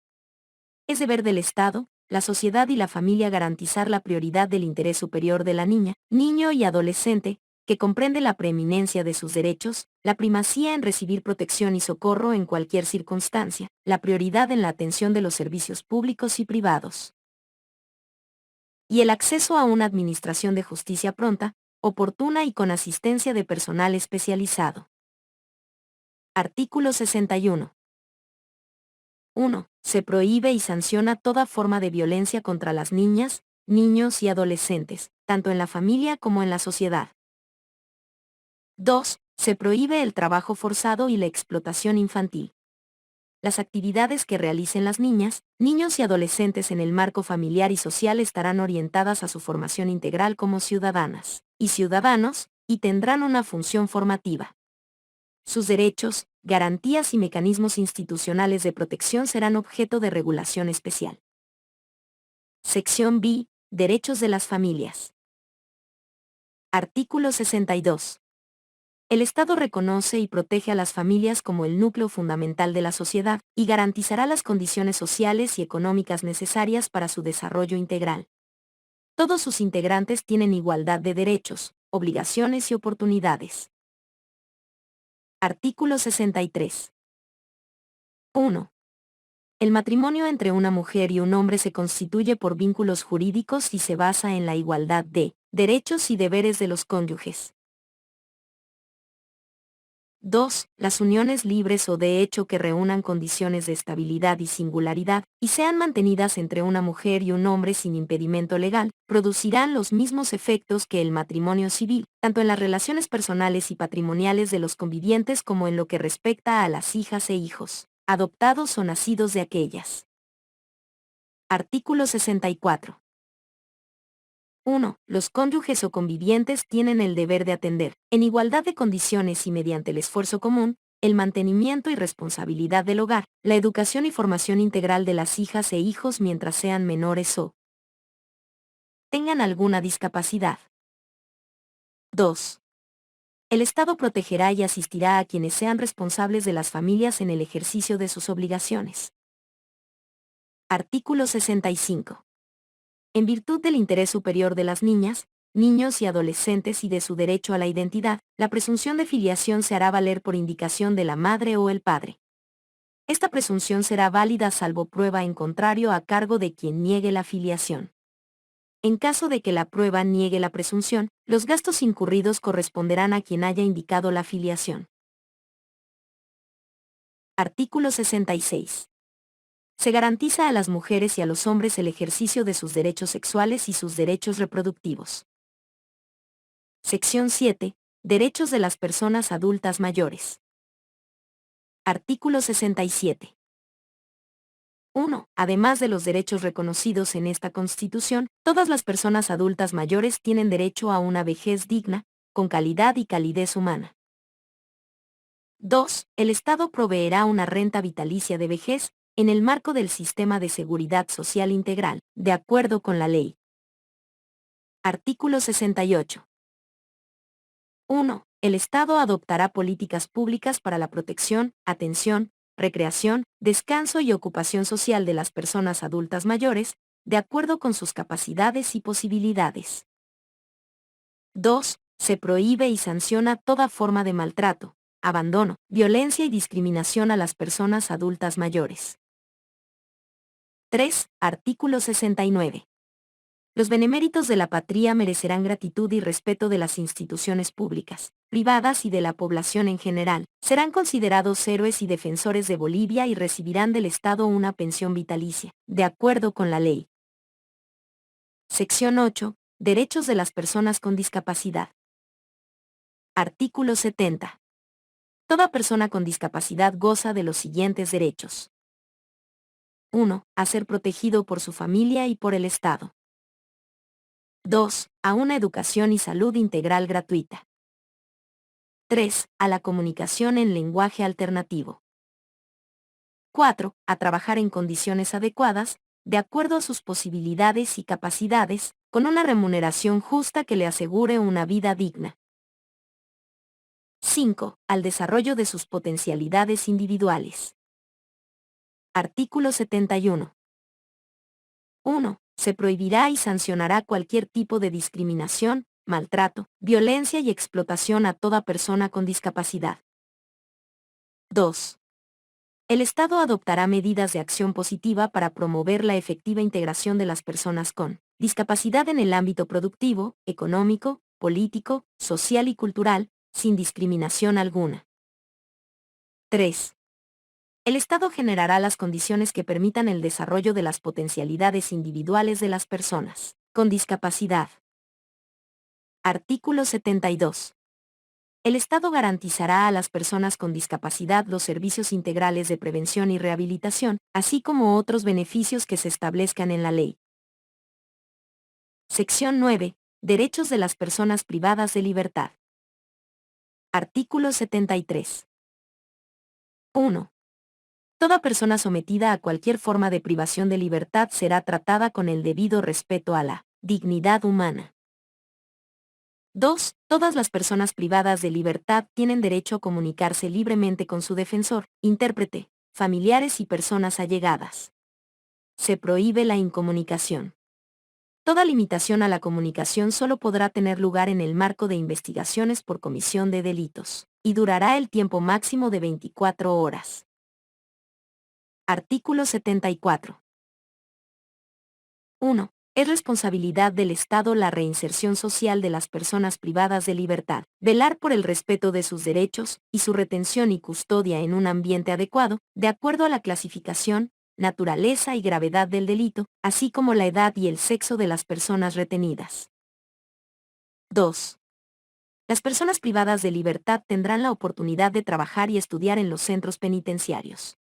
Es deber del Estado, la sociedad y la familia garantizar la prioridad del interés superior de la niña, niño y adolescente, que comprende la preeminencia de sus derechos, la primacía en recibir protección y socorro en cualquier circunstancia, la prioridad en la atención de los servicios públicos y privados, y el acceso a una administración de justicia pronta, oportuna y con asistencia de personal especializado. Artículo 61. 1. Se prohíbe y sanciona toda forma de violencia contra las niñas, niños y adolescentes, tanto en la familia como en la sociedad. 2. Se prohíbe el trabajo forzado y la explotación infantil. Las actividades que realicen las niñas, niños y adolescentes en el marco familiar y social estarán orientadas a su formación integral como ciudadanas y ciudadanos, y tendrán una función formativa. Sus derechos, garantías y mecanismos institucionales de protección serán objeto de regulación especial. Sección B. Derechos de las familias. Artículo 62. El Estado reconoce y protege a las familias como el núcleo fundamental de la sociedad, y garantizará las condiciones sociales y económicas necesarias para su desarrollo integral. Todos sus integrantes tienen igualdad de derechos, obligaciones y oportunidades. Artículo 63. 1. El matrimonio entre una mujer y un hombre se constituye por vínculos jurídicos y se basa en la igualdad de derechos y deberes de los cónyuges. 2. Las uniones libres o de hecho que reúnan condiciones de estabilidad y singularidad, y sean mantenidas entre una mujer y un hombre sin impedimento legal, producirán los mismos efectos que el matrimonio civil, tanto en las relaciones personales y patrimoniales de los convivientes como en lo que respecta a las hijas e hijos, adoptados o nacidos de aquellas. Artículo 64. 1. Los cónyuges o convivientes tienen el deber de atender, en igualdad de condiciones y mediante el esfuerzo común, el mantenimiento y responsabilidad del hogar, la educación y formación integral de las hijas e hijos mientras sean menores o tengan alguna discapacidad. 2. El Estado protegerá y asistirá a quienes sean responsables de las familias en el ejercicio de sus obligaciones. Artículo 65. En virtud del interés superior de las niñas, niños y adolescentes y de su derecho a la identidad, la presunción de filiación se hará valer por indicación de la madre o el padre. Esta presunción será válida salvo prueba en contrario a cargo de quien niegue la filiación. En caso de que la prueba niegue la presunción, los gastos incurridos corresponderán a quien haya indicado la filiación. Artículo 66. Se garantiza a las mujeres y a los hombres el ejercicio de sus derechos sexuales y sus derechos reproductivos. Sección 7. Derechos de las personas adultas mayores. Artículo 67. 1. Además de los derechos reconocidos en esta Constitución, todas las personas adultas mayores tienen derecho a una vejez digna, con calidad y calidez humana. 2. El Estado proveerá una renta vitalicia de vejez, en el marco del sistema de seguridad social integral, de acuerdo con la ley. Artículo 68. 1. El Estado adoptará políticas públicas para la protección, atención, recreación, descanso y ocupación social de las personas adultas mayores, de acuerdo con sus capacidades y posibilidades. 2. Se prohíbe y sanciona toda forma de maltrato, abandono, violencia y discriminación a las personas adultas mayores. 3. Artículo 69. Los beneméritos de la patria merecerán gratitud y respeto de las instituciones públicas, privadas y de la población en general. Serán considerados héroes y defensores de Bolivia y recibirán del Estado una pensión vitalicia, de acuerdo con la ley. Sección 8. Derechos de las personas con discapacidad. Artículo 70. Toda persona con discapacidad goza de los siguientes derechos. 1. A ser protegido por su familia y por el Estado. 2. A una educación y salud integral gratuita. 3. A la comunicación en lenguaje alternativo. 4. A trabajar en condiciones adecuadas, de acuerdo a sus posibilidades y capacidades, con una remuneración justa que le asegure una vida digna. 5. Al desarrollo de sus potencialidades individuales. Artículo 71. 1. Se prohibirá y sancionará cualquier tipo de discriminación, maltrato, violencia y explotación a toda persona con discapacidad. 2. El Estado adoptará medidas de acción positiva para promover la efectiva integración de las personas con discapacidad en el ámbito productivo, económico, político, social y cultural, sin discriminación alguna. 3. El Estado generará las condiciones que permitan el desarrollo de las potencialidades individuales de las personas con discapacidad. Artículo 72. El Estado garantizará a las personas con discapacidad los servicios integrales de prevención y rehabilitación, así como otros beneficios que se establezcan en la ley. Sección 9. Derechos de las personas privadas de libertad. Artículo 73. 1. Toda persona sometida a cualquier forma de privación de libertad será tratada con el debido respeto a la dignidad humana. 2. Todas las personas privadas de libertad tienen derecho a comunicarse libremente con su defensor, intérprete, familiares y personas allegadas. Se prohíbe la incomunicación. Toda limitación a la comunicación solo podrá tener lugar en el marco de investigaciones por comisión de delitos, y durará el tiempo máximo de 24 horas. Artículo 74. 1. Es responsabilidad del Estado la reinserción social de las personas privadas de libertad, velar por el respeto de sus derechos y su retención y custodia en un ambiente adecuado, de acuerdo a la clasificación, naturaleza y gravedad del delito, así como la edad y el sexo de las personas retenidas. 2. Las personas privadas de libertad tendrán la oportunidad de trabajar y estudiar en los centros penitenciarios.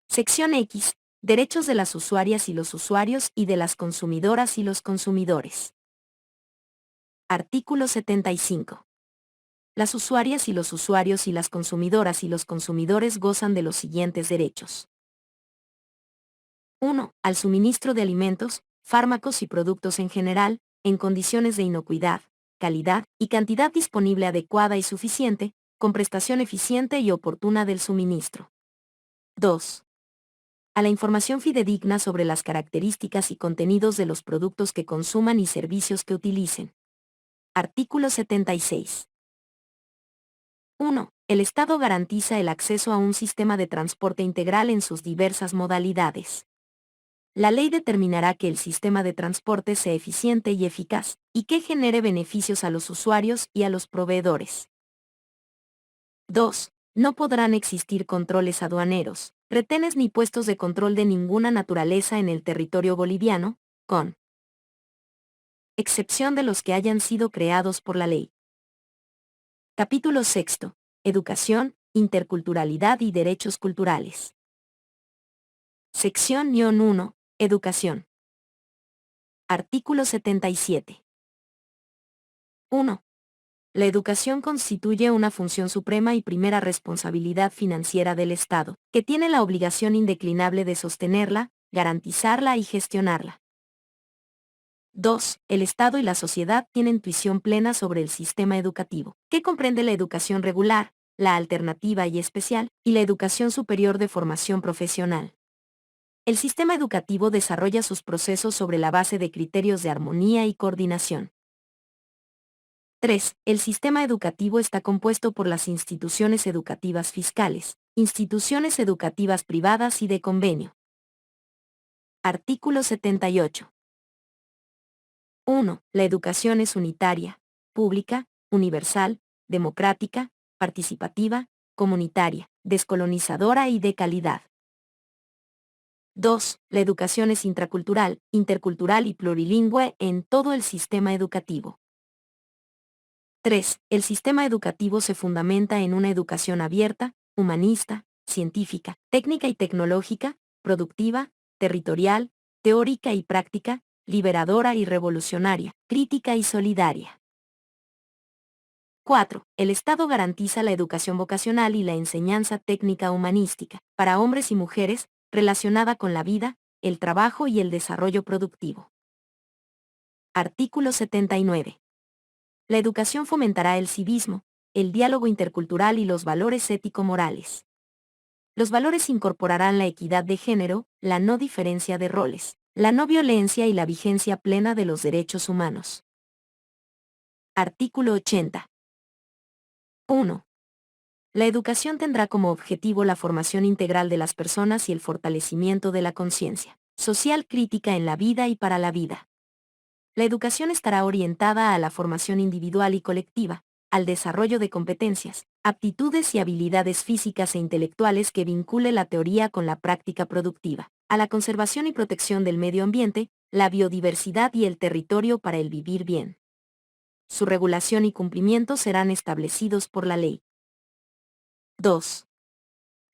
Sección X. Derechos de las usuarias y los usuarios y de las consumidoras y los consumidores. Artículo 75. Las usuarias y los usuarios y las consumidoras y los consumidores gozan de los siguientes derechos. 1. Al suministro de alimentos, fármacos y productos en general, en condiciones de inocuidad, calidad y cantidad disponible adecuada y suficiente, con prestación eficiente y oportuna del suministro. 2. A la información fidedigna sobre las características y contenidos de los productos que consuman y servicios que utilicen. Artículo 76. 1. El Estado garantiza el acceso a un sistema de transporte integral en sus diversas modalidades. La ley determinará que el sistema de transporte sea eficiente y eficaz, y que genere beneficios a los usuarios y a los proveedores. 2. No podrán existir controles aduaneros, retenes ni puestos de control de ninguna naturaleza en el territorio boliviano, con excepción de los que hayan sido creados por la ley. Capítulo 6. Educación, interculturalidad y derechos culturales. Sección -1. Educación. Artículo 77. 1. La educación constituye una función suprema y primera responsabilidad financiera del Estado, que tiene la obligación indeclinable de sostenerla, garantizarla y gestionarla. 2. El Estado y la sociedad tienen tuición plena sobre el sistema educativo, que comprende la educación regular, la alternativa y especial, y la educación superior de formación profesional. El sistema educativo desarrolla sus procesos sobre la base de criterios de armonía y coordinación. 3. El sistema educativo está compuesto por las instituciones educativas fiscales, instituciones educativas privadas y de convenio. Artículo 78. 1. La educación es unitaria, pública, universal, democrática, participativa, comunitaria, descolonizadora y de calidad. 2. La educación es intracultural, intercultural y plurilingüe en todo el sistema educativo. 3. El sistema educativo se fundamenta en una educación abierta, humanista, científica, técnica y tecnológica, productiva, territorial, teórica y práctica, liberadora y revolucionaria, crítica y solidaria. 4. El Estado garantiza la educación vocacional y la enseñanza técnica humanística, para hombres y mujeres, relacionada con la vida, el trabajo y el desarrollo productivo. Artículo 79. La educación fomentará el civismo, el diálogo intercultural y los valores ético-morales. Los valores incorporarán la equidad de género, la no diferencia de roles, la no violencia y la vigencia plena de los derechos humanos. Artículo 80. 1. La educación tendrá como objetivo la formación integral de las personas y el fortalecimiento de la conciencia social crítica en la vida y para la vida. La educación estará orientada a la formación individual y colectiva, al desarrollo de competencias, aptitudes y habilidades físicas e intelectuales que vincule la teoría con la práctica productiva, a la conservación y protección del medio ambiente, la biodiversidad y el territorio para el vivir bien. Su regulación y cumplimiento serán establecidos por la ley. 2.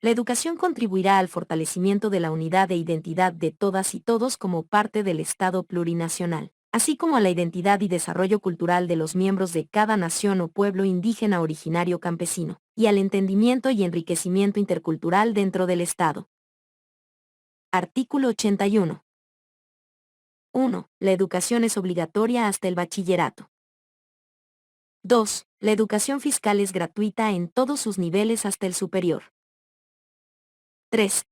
La educación contribuirá al fortalecimiento de la unidad e identidad de todas y todos como parte del Estado plurinacional, así como a la identidad y desarrollo cultural de los miembros de cada nación o pueblo indígena originario campesino, y al entendimiento y enriquecimiento intercultural dentro del Estado. Artículo 81. 1. La educación es obligatoria hasta el bachillerato. 2. La educación fiscal es gratuita en todos sus niveles hasta el superior. 3.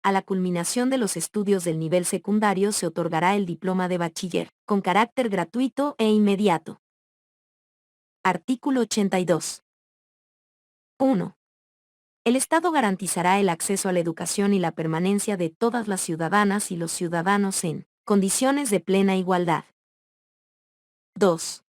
A la culminación de los estudios del nivel secundario se otorgará el diploma de bachiller, con carácter gratuito e inmediato. Artículo 82. 1. El Estado garantizará el acceso a la educación y la permanencia de todas las ciudadanas y los ciudadanos en condiciones de plena igualdad. 2.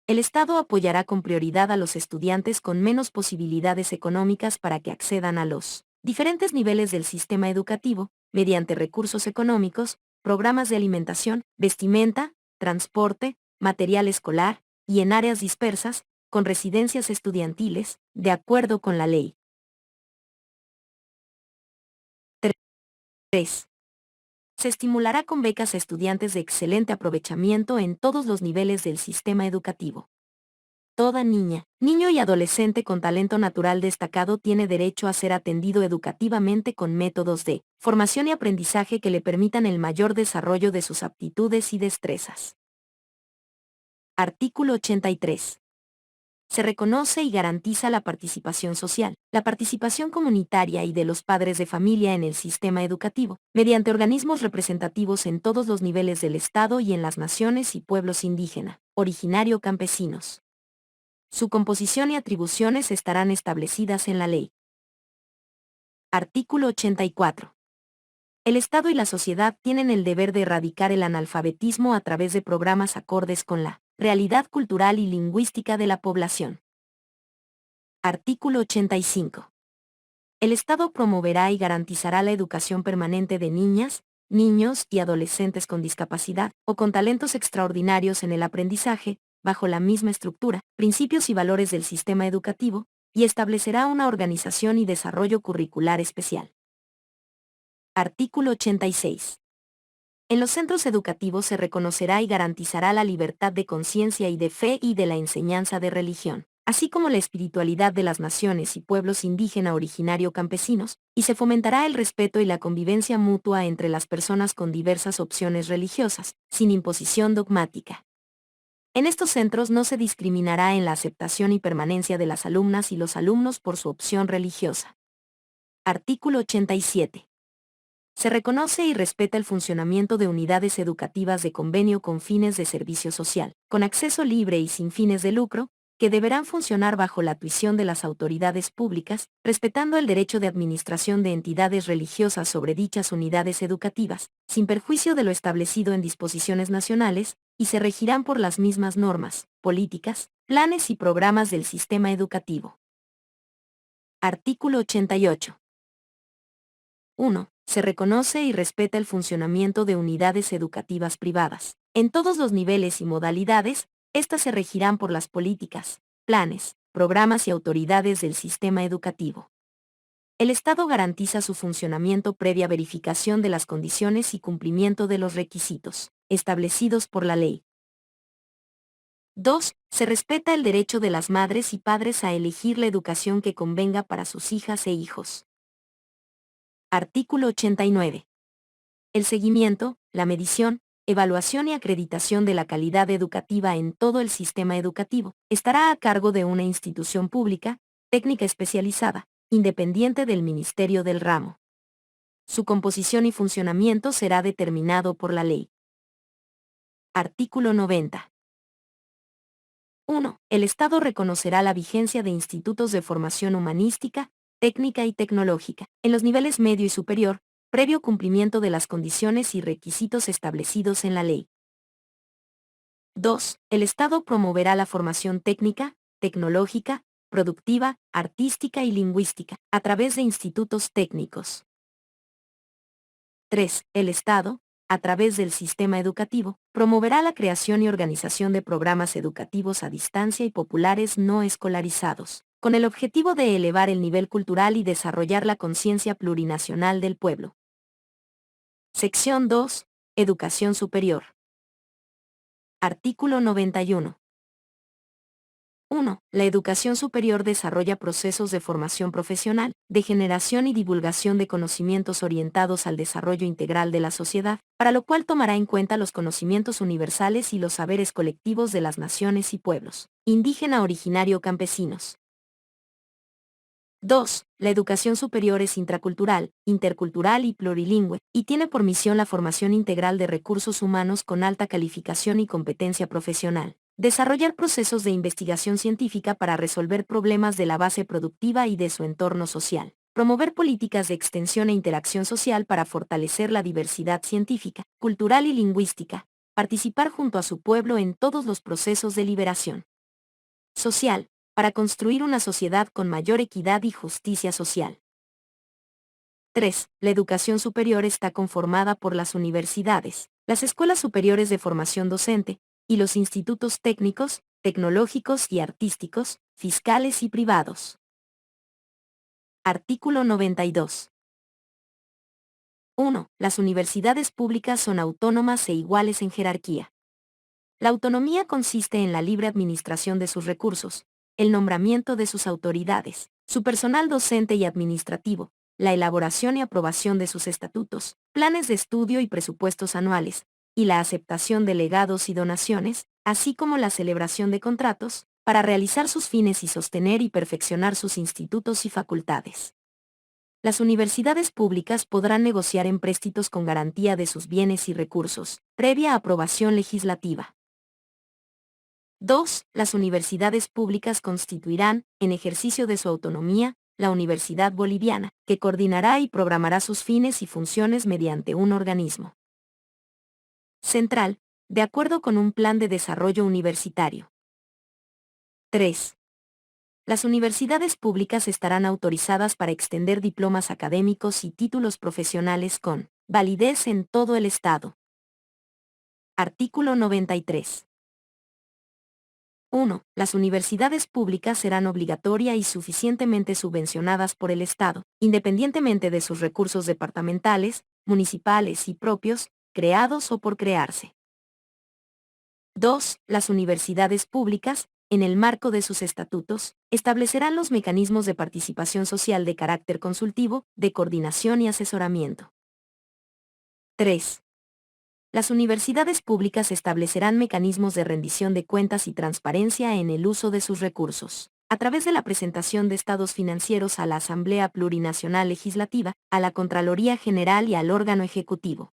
El Estado apoyará con prioridad a los estudiantes con menos posibilidades económicas para que accedan a los diferentes niveles del sistema educativo, mediante recursos económicos, programas de alimentación, vestimenta, transporte, material escolar, y en áreas dispersas, con residencias estudiantiles, de acuerdo con la ley. 3. Se estimulará con becas a estudiantes de excelente aprovechamiento en todos los niveles del sistema educativo. Toda niña, niño y adolescente con talento natural destacado tiene derecho a ser atendido educativamente con métodos de formación y aprendizaje que le permitan el mayor desarrollo de sus aptitudes y destrezas. Artículo 83. Se reconoce y garantiza la participación social, la participación comunitaria y de los padres de familia en el sistema educativo, mediante organismos representativos en todos los niveles del Estado y en las naciones y pueblos indígena, originario campesinos. Su composición y atribuciones estarán establecidas en la ley. Artículo 84. El Estado y la sociedad tienen el deber de erradicar el analfabetismo a través de programas acordes con la realidad cultural y lingüística de la población. Artículo 85. El Estado promoverá y garantizará la educación permanente de niñas, niños y adolescentes con discapacidad o con talentos extraordinarios en el aprendizaje, bajo la misma estructura, principios y valores del sistema educativo, y establecerá una organización y desarrollo curricular especial. Artículo 86. En los centros educativos se reconocerá y garantizará la libertad de conciencia y de fe y de la enseñanza de religión, así como la espiritualidad de las naciones y pueblos indígena originario campesinos, y se fomentará el respeto y la convivencia mutua entre las personas con diversas opciones religiosas, sin imposición dogmática. En estos centros no se discriminará en la aceptación y permanencia de las alumnas y los alumnos por su opción religiosa. Artículo 87. Se reconoce y respeta el funcionamiento de unidades educativas de convenio con fines de servicio social, con acceso libre y sin fines de lucro, que deberán funcionar bajo la tuición de las autoridades públicas, respetando el derecho de administración de entidades religiosas sobre dichas unidades educativas, sin perjuicio de lo establecido en disposiciones nacionales, y se regirán por las mismas normas, políticas, planes y programas del sistema educativo. Artículo 88. 1. Se reconoce y respeta el funcionamiento de unidades educativas privadas. En todos los niveles y modalidades, estas se regirán por las políticas, planes, programas y autoridades del sistema educativo. El Estado garantiza su funcionamiento previa verificación de las condiciones y cumplimiento de los requisitos establecidos por la ley. 2. Se respeta el derecho de las madres y padres a elegir la educación que convenga para sus hijas e hijos. Artículo 89. El seguimiento, la medición, evaluación y acreditación de la calidad educativa en todo el sistema educativo estará a cargo de una institución pública, técnica especializada, independiente del Ministerio del Ramo. Su composición y funcionamiento será determinado por la ley. Artículo 90. 1. El Estado reconocerá la vigencia de institutos de formación humanística, técnica y tecnológica, en los niveles medio y superior, previo cumplimiento de las condiciones y requisitos establecidos en la ley. 2. El Estado promoverá la formación técnica, tecnológica, productiva, artística y lingüística, a través de institutos técnicos. 3. El Estado, a través del sistema educativo, promoverá la creación y organización de programas educativos a distancia y populares no escolarizados, con el objetivo de elevar el nivel cultural y desarrollar la conciencia plurinacional del pueblo. Sección 2. Educación superior. Artículo 91. 1. La educación superior desarrolla procesos de formación profesional, de generación y divulgación de conocimientos orientados al desarrollo integral de la sociedad, para lo cual tomará en cuenta los conocimientos universales y los saberes colectivos de las naciones y pueblos, indígena, originario, campesinos. 2. La educación superior es intracultural, intercultural y plurilingüe, y tiene por misión la formación integral de recursos humanos con alta calificación y competencia profesional. Desarrollar procesos de investigación científica para resolver problemas de la base productiva y de su entorno social. Promover políticas de extensión e interacción social para fortalecer la diversidad científica, cultural y lingüística. Participar junto a su pueblo en todos los procesos de liberación social, para construir una sociedad con mayor equidad y justicia social. 3. La educación superior está conformada por las universidades, las escuelas superiores de formación docente, y los institutos técnicos, tecnológicos y artísticos, fiscales y privados. Artículo 92. 1. Las universidades públicas son autónomas e iguales en jerarquía. La autonomía consiste en la libre administración de sus recursos, el nombramiento de sus autoridades, su personal docente y administrativo, la elaboración y aprobación de sus estatutos, planes de estudio y presupuestos anuales, y la aceptación de legados y donaciones, así como la celebración de contratos, para realizar sus fines y sostener y perfeccionar sus institutos y facultades. Las universidades públicas podrán negociar empréstitos con garantía de sus bienes y recursos, previa aprobación legislativa. 2. Las universidades públicas constituirán, en ejercicio de su autonomía, la Universidad Boliviana, que coordinará y programará sus fines y funciones mediante un organismo central, de acuerdo con un plan de desarrollo universitario. 3. Las universidades públicas estarán autorizadas para extender diplomas académicos y títulos profesionales con validez en todo el Estado. Artículo 93. 1. Las universidades públicas serán obligatorias y suficientemente subvencionadas por el Estado, independientemente de sus recursos departamentales, municipales y propios, creados o por crearse. 2. Las universidades públicas, en el marco de sus estatutos, establecerán los mecanismos de participación social de carácter consultivo, de coordinación y asesoramiento. 3. Las universidades públicas establecerán mecanismos de rendición de cuentas y transparencia en el uso de sus recursos, a través de la presentación de estados financieros a la Asamblea Plurinacional Legislativa, a la Contraloría General y al órgano ejecutivo.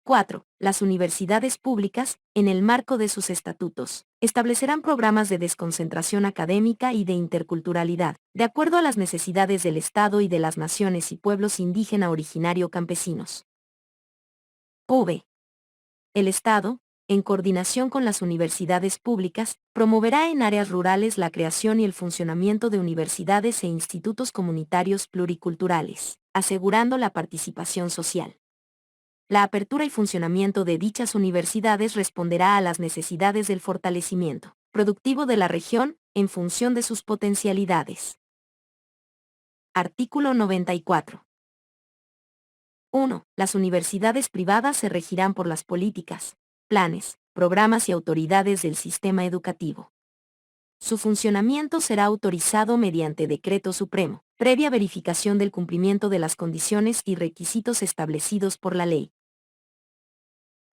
4. Las universidades públicas, en el marco de sus estatutos, establecerán programas de desconcentración académica y de interculturalidad, de acuerdo a las necesidades del Estado y de las naciones y pueblos indígena originario campesinos. V. El Estado, en coordinación con las universidades públicas, promoverá en áreas rurales la creación y el funcionamiento de universidades e institutos comunitarios pluriculturales, asegurando la participación social. La apertura y funcionamiento de dichas universidades responderá a las necesidades del fortalecimiento productivo de la región, en función de sus potencialidades. Artículo 94. 1. Las universidades privadas se regirán por las políticas, planes, programas y autoridades del sistema educativo. Su funcionamiento será autorizado mediante decreto supremo, previa verificación del cumplimiento de las condiciones y requisitos establecidos por la ley.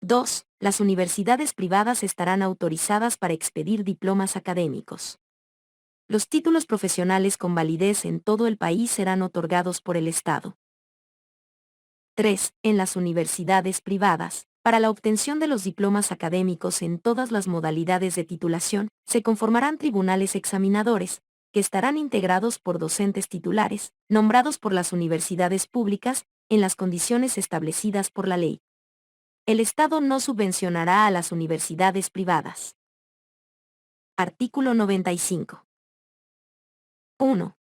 2. Las universidades privadas estarán autorizadas para expedir diplomas académicos. Los títulos profesionales con validez en todo el país serán otorgados por el Estado. 3. En las universidades privadas, para la obtención de los diplomas académicos en todas las modalidades de titulación, se conformarán tribunales examinadores, que estarán integrados por docentes titulares, nombrados por las universidades públicas, en las condiciones establecidas por la ley. El Estado no subvencionará a las universidades privadas. Artículo 95. 1.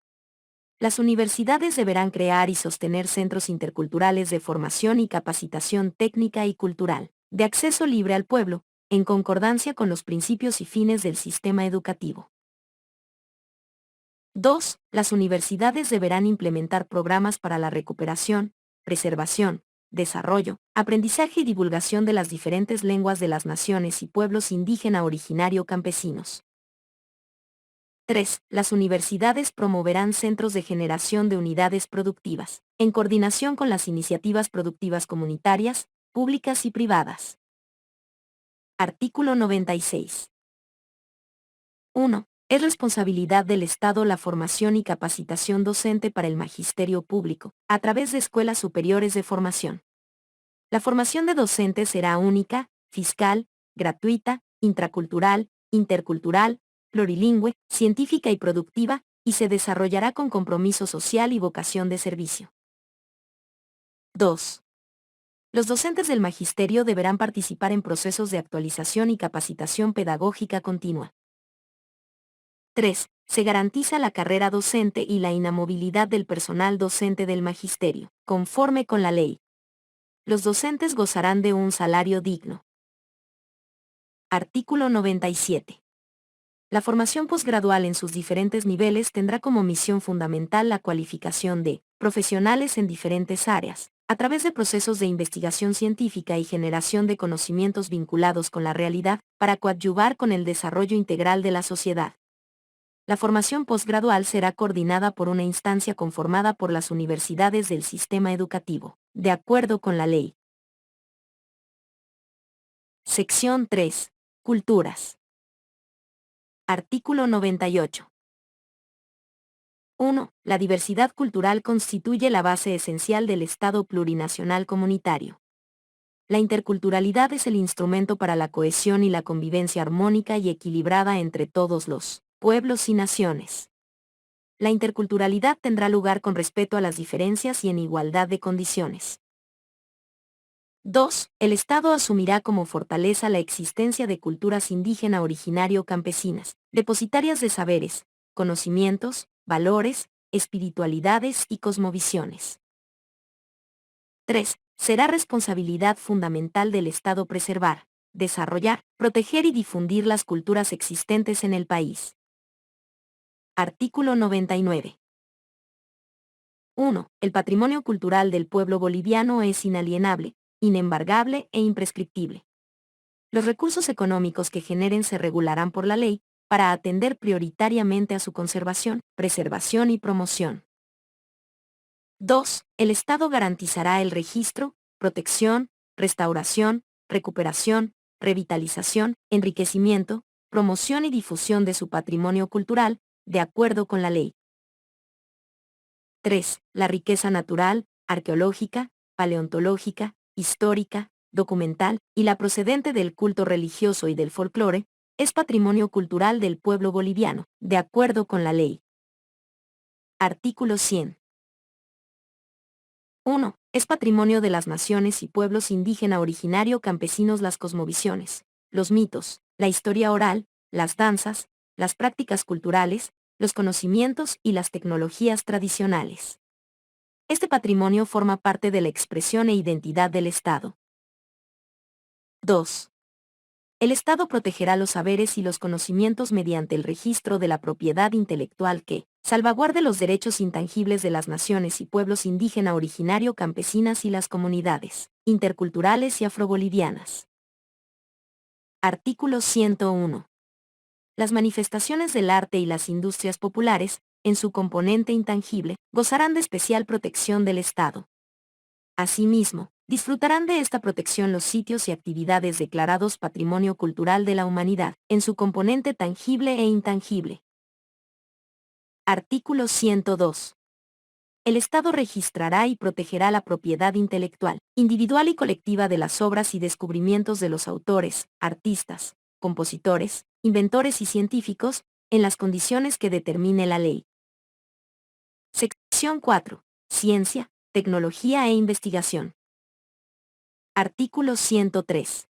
Las universidades deberán crear y sostener centros interculturales de formación y capacitación técnica y cultural, de acceso libre al pueblo, en concordancia con los principios y fines del sistema educativo. 2. Las universidades deberán implementar programas para la recuperación, preservación, desarrollo, aprendizaje y divulgación de las diferentes lenguas de las naciones y pueblos indígena originario campesinos. 3. Las universidades promoverán centros de generación de unidades productivas, en coordinación con las iniciativas productivas comunitarias, públicas y privadas. Artículo 96. 1. Es responsabilidad del Estado la formación y capacitación docente para el magisterio público, a través de escuelas superiores de formación. La formación de docentes será única, fiscal, gratuita, intracultural, intercultural, plurilingüe, científica y productiva, y se desarrollará con compromiso social y vocación de servicio. 2. Los docentes del magisterio deberán participar en procesos de actualización y capacitación pedagógica continua. 3. Se garantiza la carrera docente y la inamovilidad del personal docente del magisterio, conforme con la ley. Los docentes gozarán de un salario digno. Artículo 97. La formación posgradual en sus diferentes niveles tendrá como misión fundamental la cualificación de profesionales en diferentes áreas, a través de procesos de investigación científica y generación de conocimientos vinculados con la realidad, para coadyuvar con el desarrollo integral de la sociedad. La formación posgradual será coordinada por una instancia conformada por las universidades del sistema educativo, de acuerdo con la ley. Sección 3. Culturas. Artículo 98. 1. La diversidad cultural constituye la base esencial del Estado plurinacional comunitario. La interculturalidad es el instrumento para la cohesión y la convivencia armónica y equilibrada entre todos los pueblos y naciones. La interculturalidad tendrá lugar con respeto a las diferencias y en igualdad de condiciones. 2. El Estado asumirá como fortaleza la existencia de culturas indígena originario campesinas, depositarias de saberes, conocimientos, valores, espiritualidades y cosmovisiones. 3. Será responsabilidad fundamental del Estado preservar, desarrollar, proteger y difundir las culturas existentes en el país. Artículo 99. 1. El patrimonio cultural del pueblo boliviano es inalienable, inembargable e imprescriptible. Los recursos económicos que generen se regularán por la ley, para atender prioritariamente a su conservación, preservación y promoción. 2. El Estado garantizará el registro, protección, restauración, recuperación, revitalización, enriquecimiento, promoción y difusión de su patrimonio cultural, de acuerdo con la ley. 3. La riqueza natural, arqueológica, paleontológica, histórica, documental, y la procedente del culto religioso y del folclore, es patrimonio cultural del pueblo boliviano, de acuerdo con la ley. Artículo 100. 1. Es patrimonio de las naciones y pueblos indígena originario campesinos las cosmovisiones, los mitos, la historia oral, las danzas, las prácticas culturales, los conocimientos y las tecnologías tradicionales. Este patrimonio forma parte de la expresión e identidad del Estado. 2. El Estado protegerá los saberes y los conocimientos mediante el registro de la propiedad intelectual que salvaguarde los derechos intangibles de las naciones y pueblos indígena originario, campesinas y las comunidades interculturales y afrobolivianas. Artículo 101. Las manifestaciones del arte y las industrias populares, en su componente intangible, gozarán de especial protección del Estado. Asimismo, disfrutarán de esta protección los sitios y actividades declarados Patrimonio Cultural de la Humanidad, en su componente tangible e intangible. Artículo 102. El Estado registrará y protegerá la propiedad intelectual, individual y colectiva de las obras y descubrimientos de los autores, artistas, compositores, inventores y científicos, en las condiciones que determine la ley. Sección 4. Ciencia, tecnología e investigación. Artículo 103.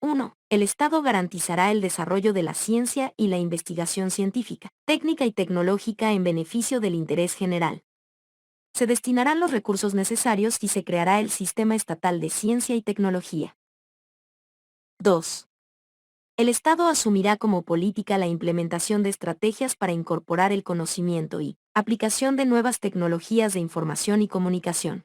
1. El Estado garantizará el desarrollo de la ciencia y la investigación científica, técnica y tecnológica en beneficio del interés general. Se destinarán los recursos necesarios y se creará el Sistema Estatal de Ciencia y Tecnología. 2. El Estado asumirá como política la implementación de estrategias para incorporar el conocimiento y aplicación de nuevas tecnologías de información y comunicación.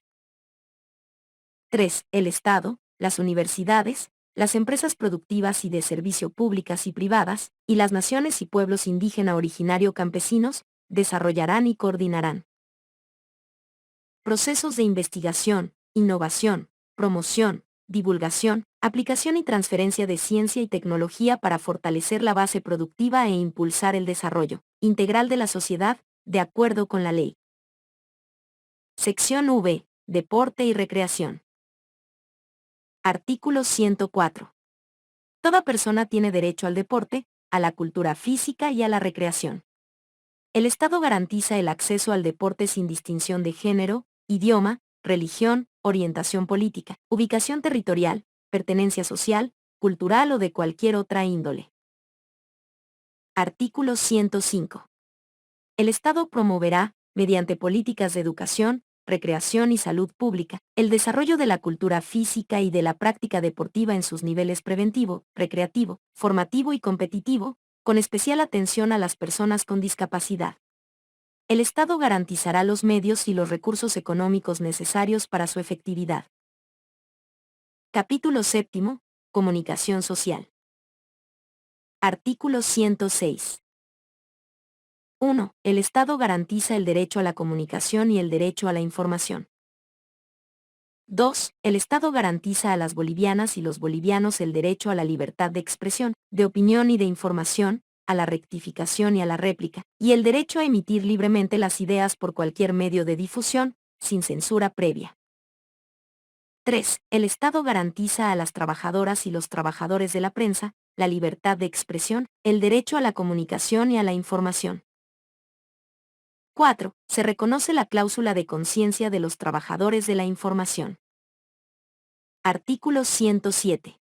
3. El Estado, las universidades, las empresas productivas y de servicio públicas y privadas, y las naciones y pueblos indígena originario campesinos, desarrollarán y coordinarán procesos de investigación, innovación, promoción, divulgación, aplicación y transferencia de ciencia y tecnología para fortalecer la base productiva e impulsar el desarrollo integral de la sociedad, de acuerdo con la ley. Sección V. Deporte y recreación. Artículo 104. Toda persona tiene derecho al deporte, a la cultura física y a la recreación. El Estado garantiza el acceso al deporte sin distinción de género, idioma, religión, orientación política, ubicación territorial, pertenencia social, cultural o de cualquier otra índole. Artículo 105. El Estado promoverá, mediante políticas de educación, recreación y salud pública, el desarrollo de la cultura física y de la práctica deportiva en sus niveles preventivo, recreativo, formativo y competitivo, con especial atención a las personas con discapacidad. El Estado garantizará los medios y los recursos económicos necesarios para su efectividad. Capítulo 7. Comunicación social. Artículo 106. 1. El Estado garantiza el derecho a la comunicación y el derecho a la información. 2. El Estado garantiza a las bolivianas y los bolivianos el derecho a la libertad de expresión, de opinión y de información, a la rectificación y a la réplica, y el derecho a emitir libremente las ideas por cualquier medio de difusión, sin censura previa. 3. El Estado garantiza a las trabajadoras y los trabajadores de la prensa la libertad de expresión, el derecho a la comunicación y a la información. 4. Se reconoce la cláusula de conciencia de los trabajadores de la información. Artículo 107.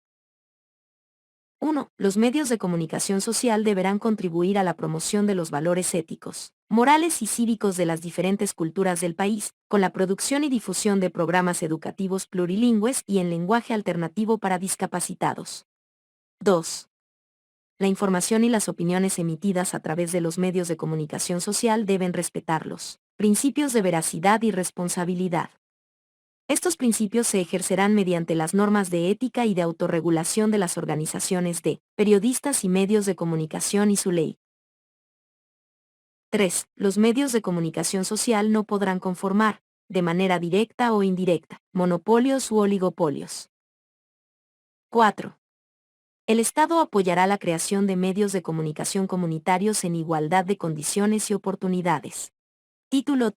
1. Los medios de comunicación social deberán contribuir a la promoción de los valores éticos, morales y cívicos de las diferentes culturas del país, con la producción y difusión de programas educativos plurilingües y en lenguaje alternativo para discapacitados. 2. La información y las opiniones emitidas a través de los medios de comunicación social deben respetar los principios de veracidad y responsabilidad. Estos principios se ejercerán mediante las normas de ética y de autorregulación de las organizaciones de periodistas y medios de comunicación y su ley. 3. Los medios de comunicación social no podrán conformar, de manera directa o indirecta, monopolios u oligopolios. 4. El Estado apoyará la creación de medios de comunicación comunitarios en igualdad de condiciones y oportunidades. Título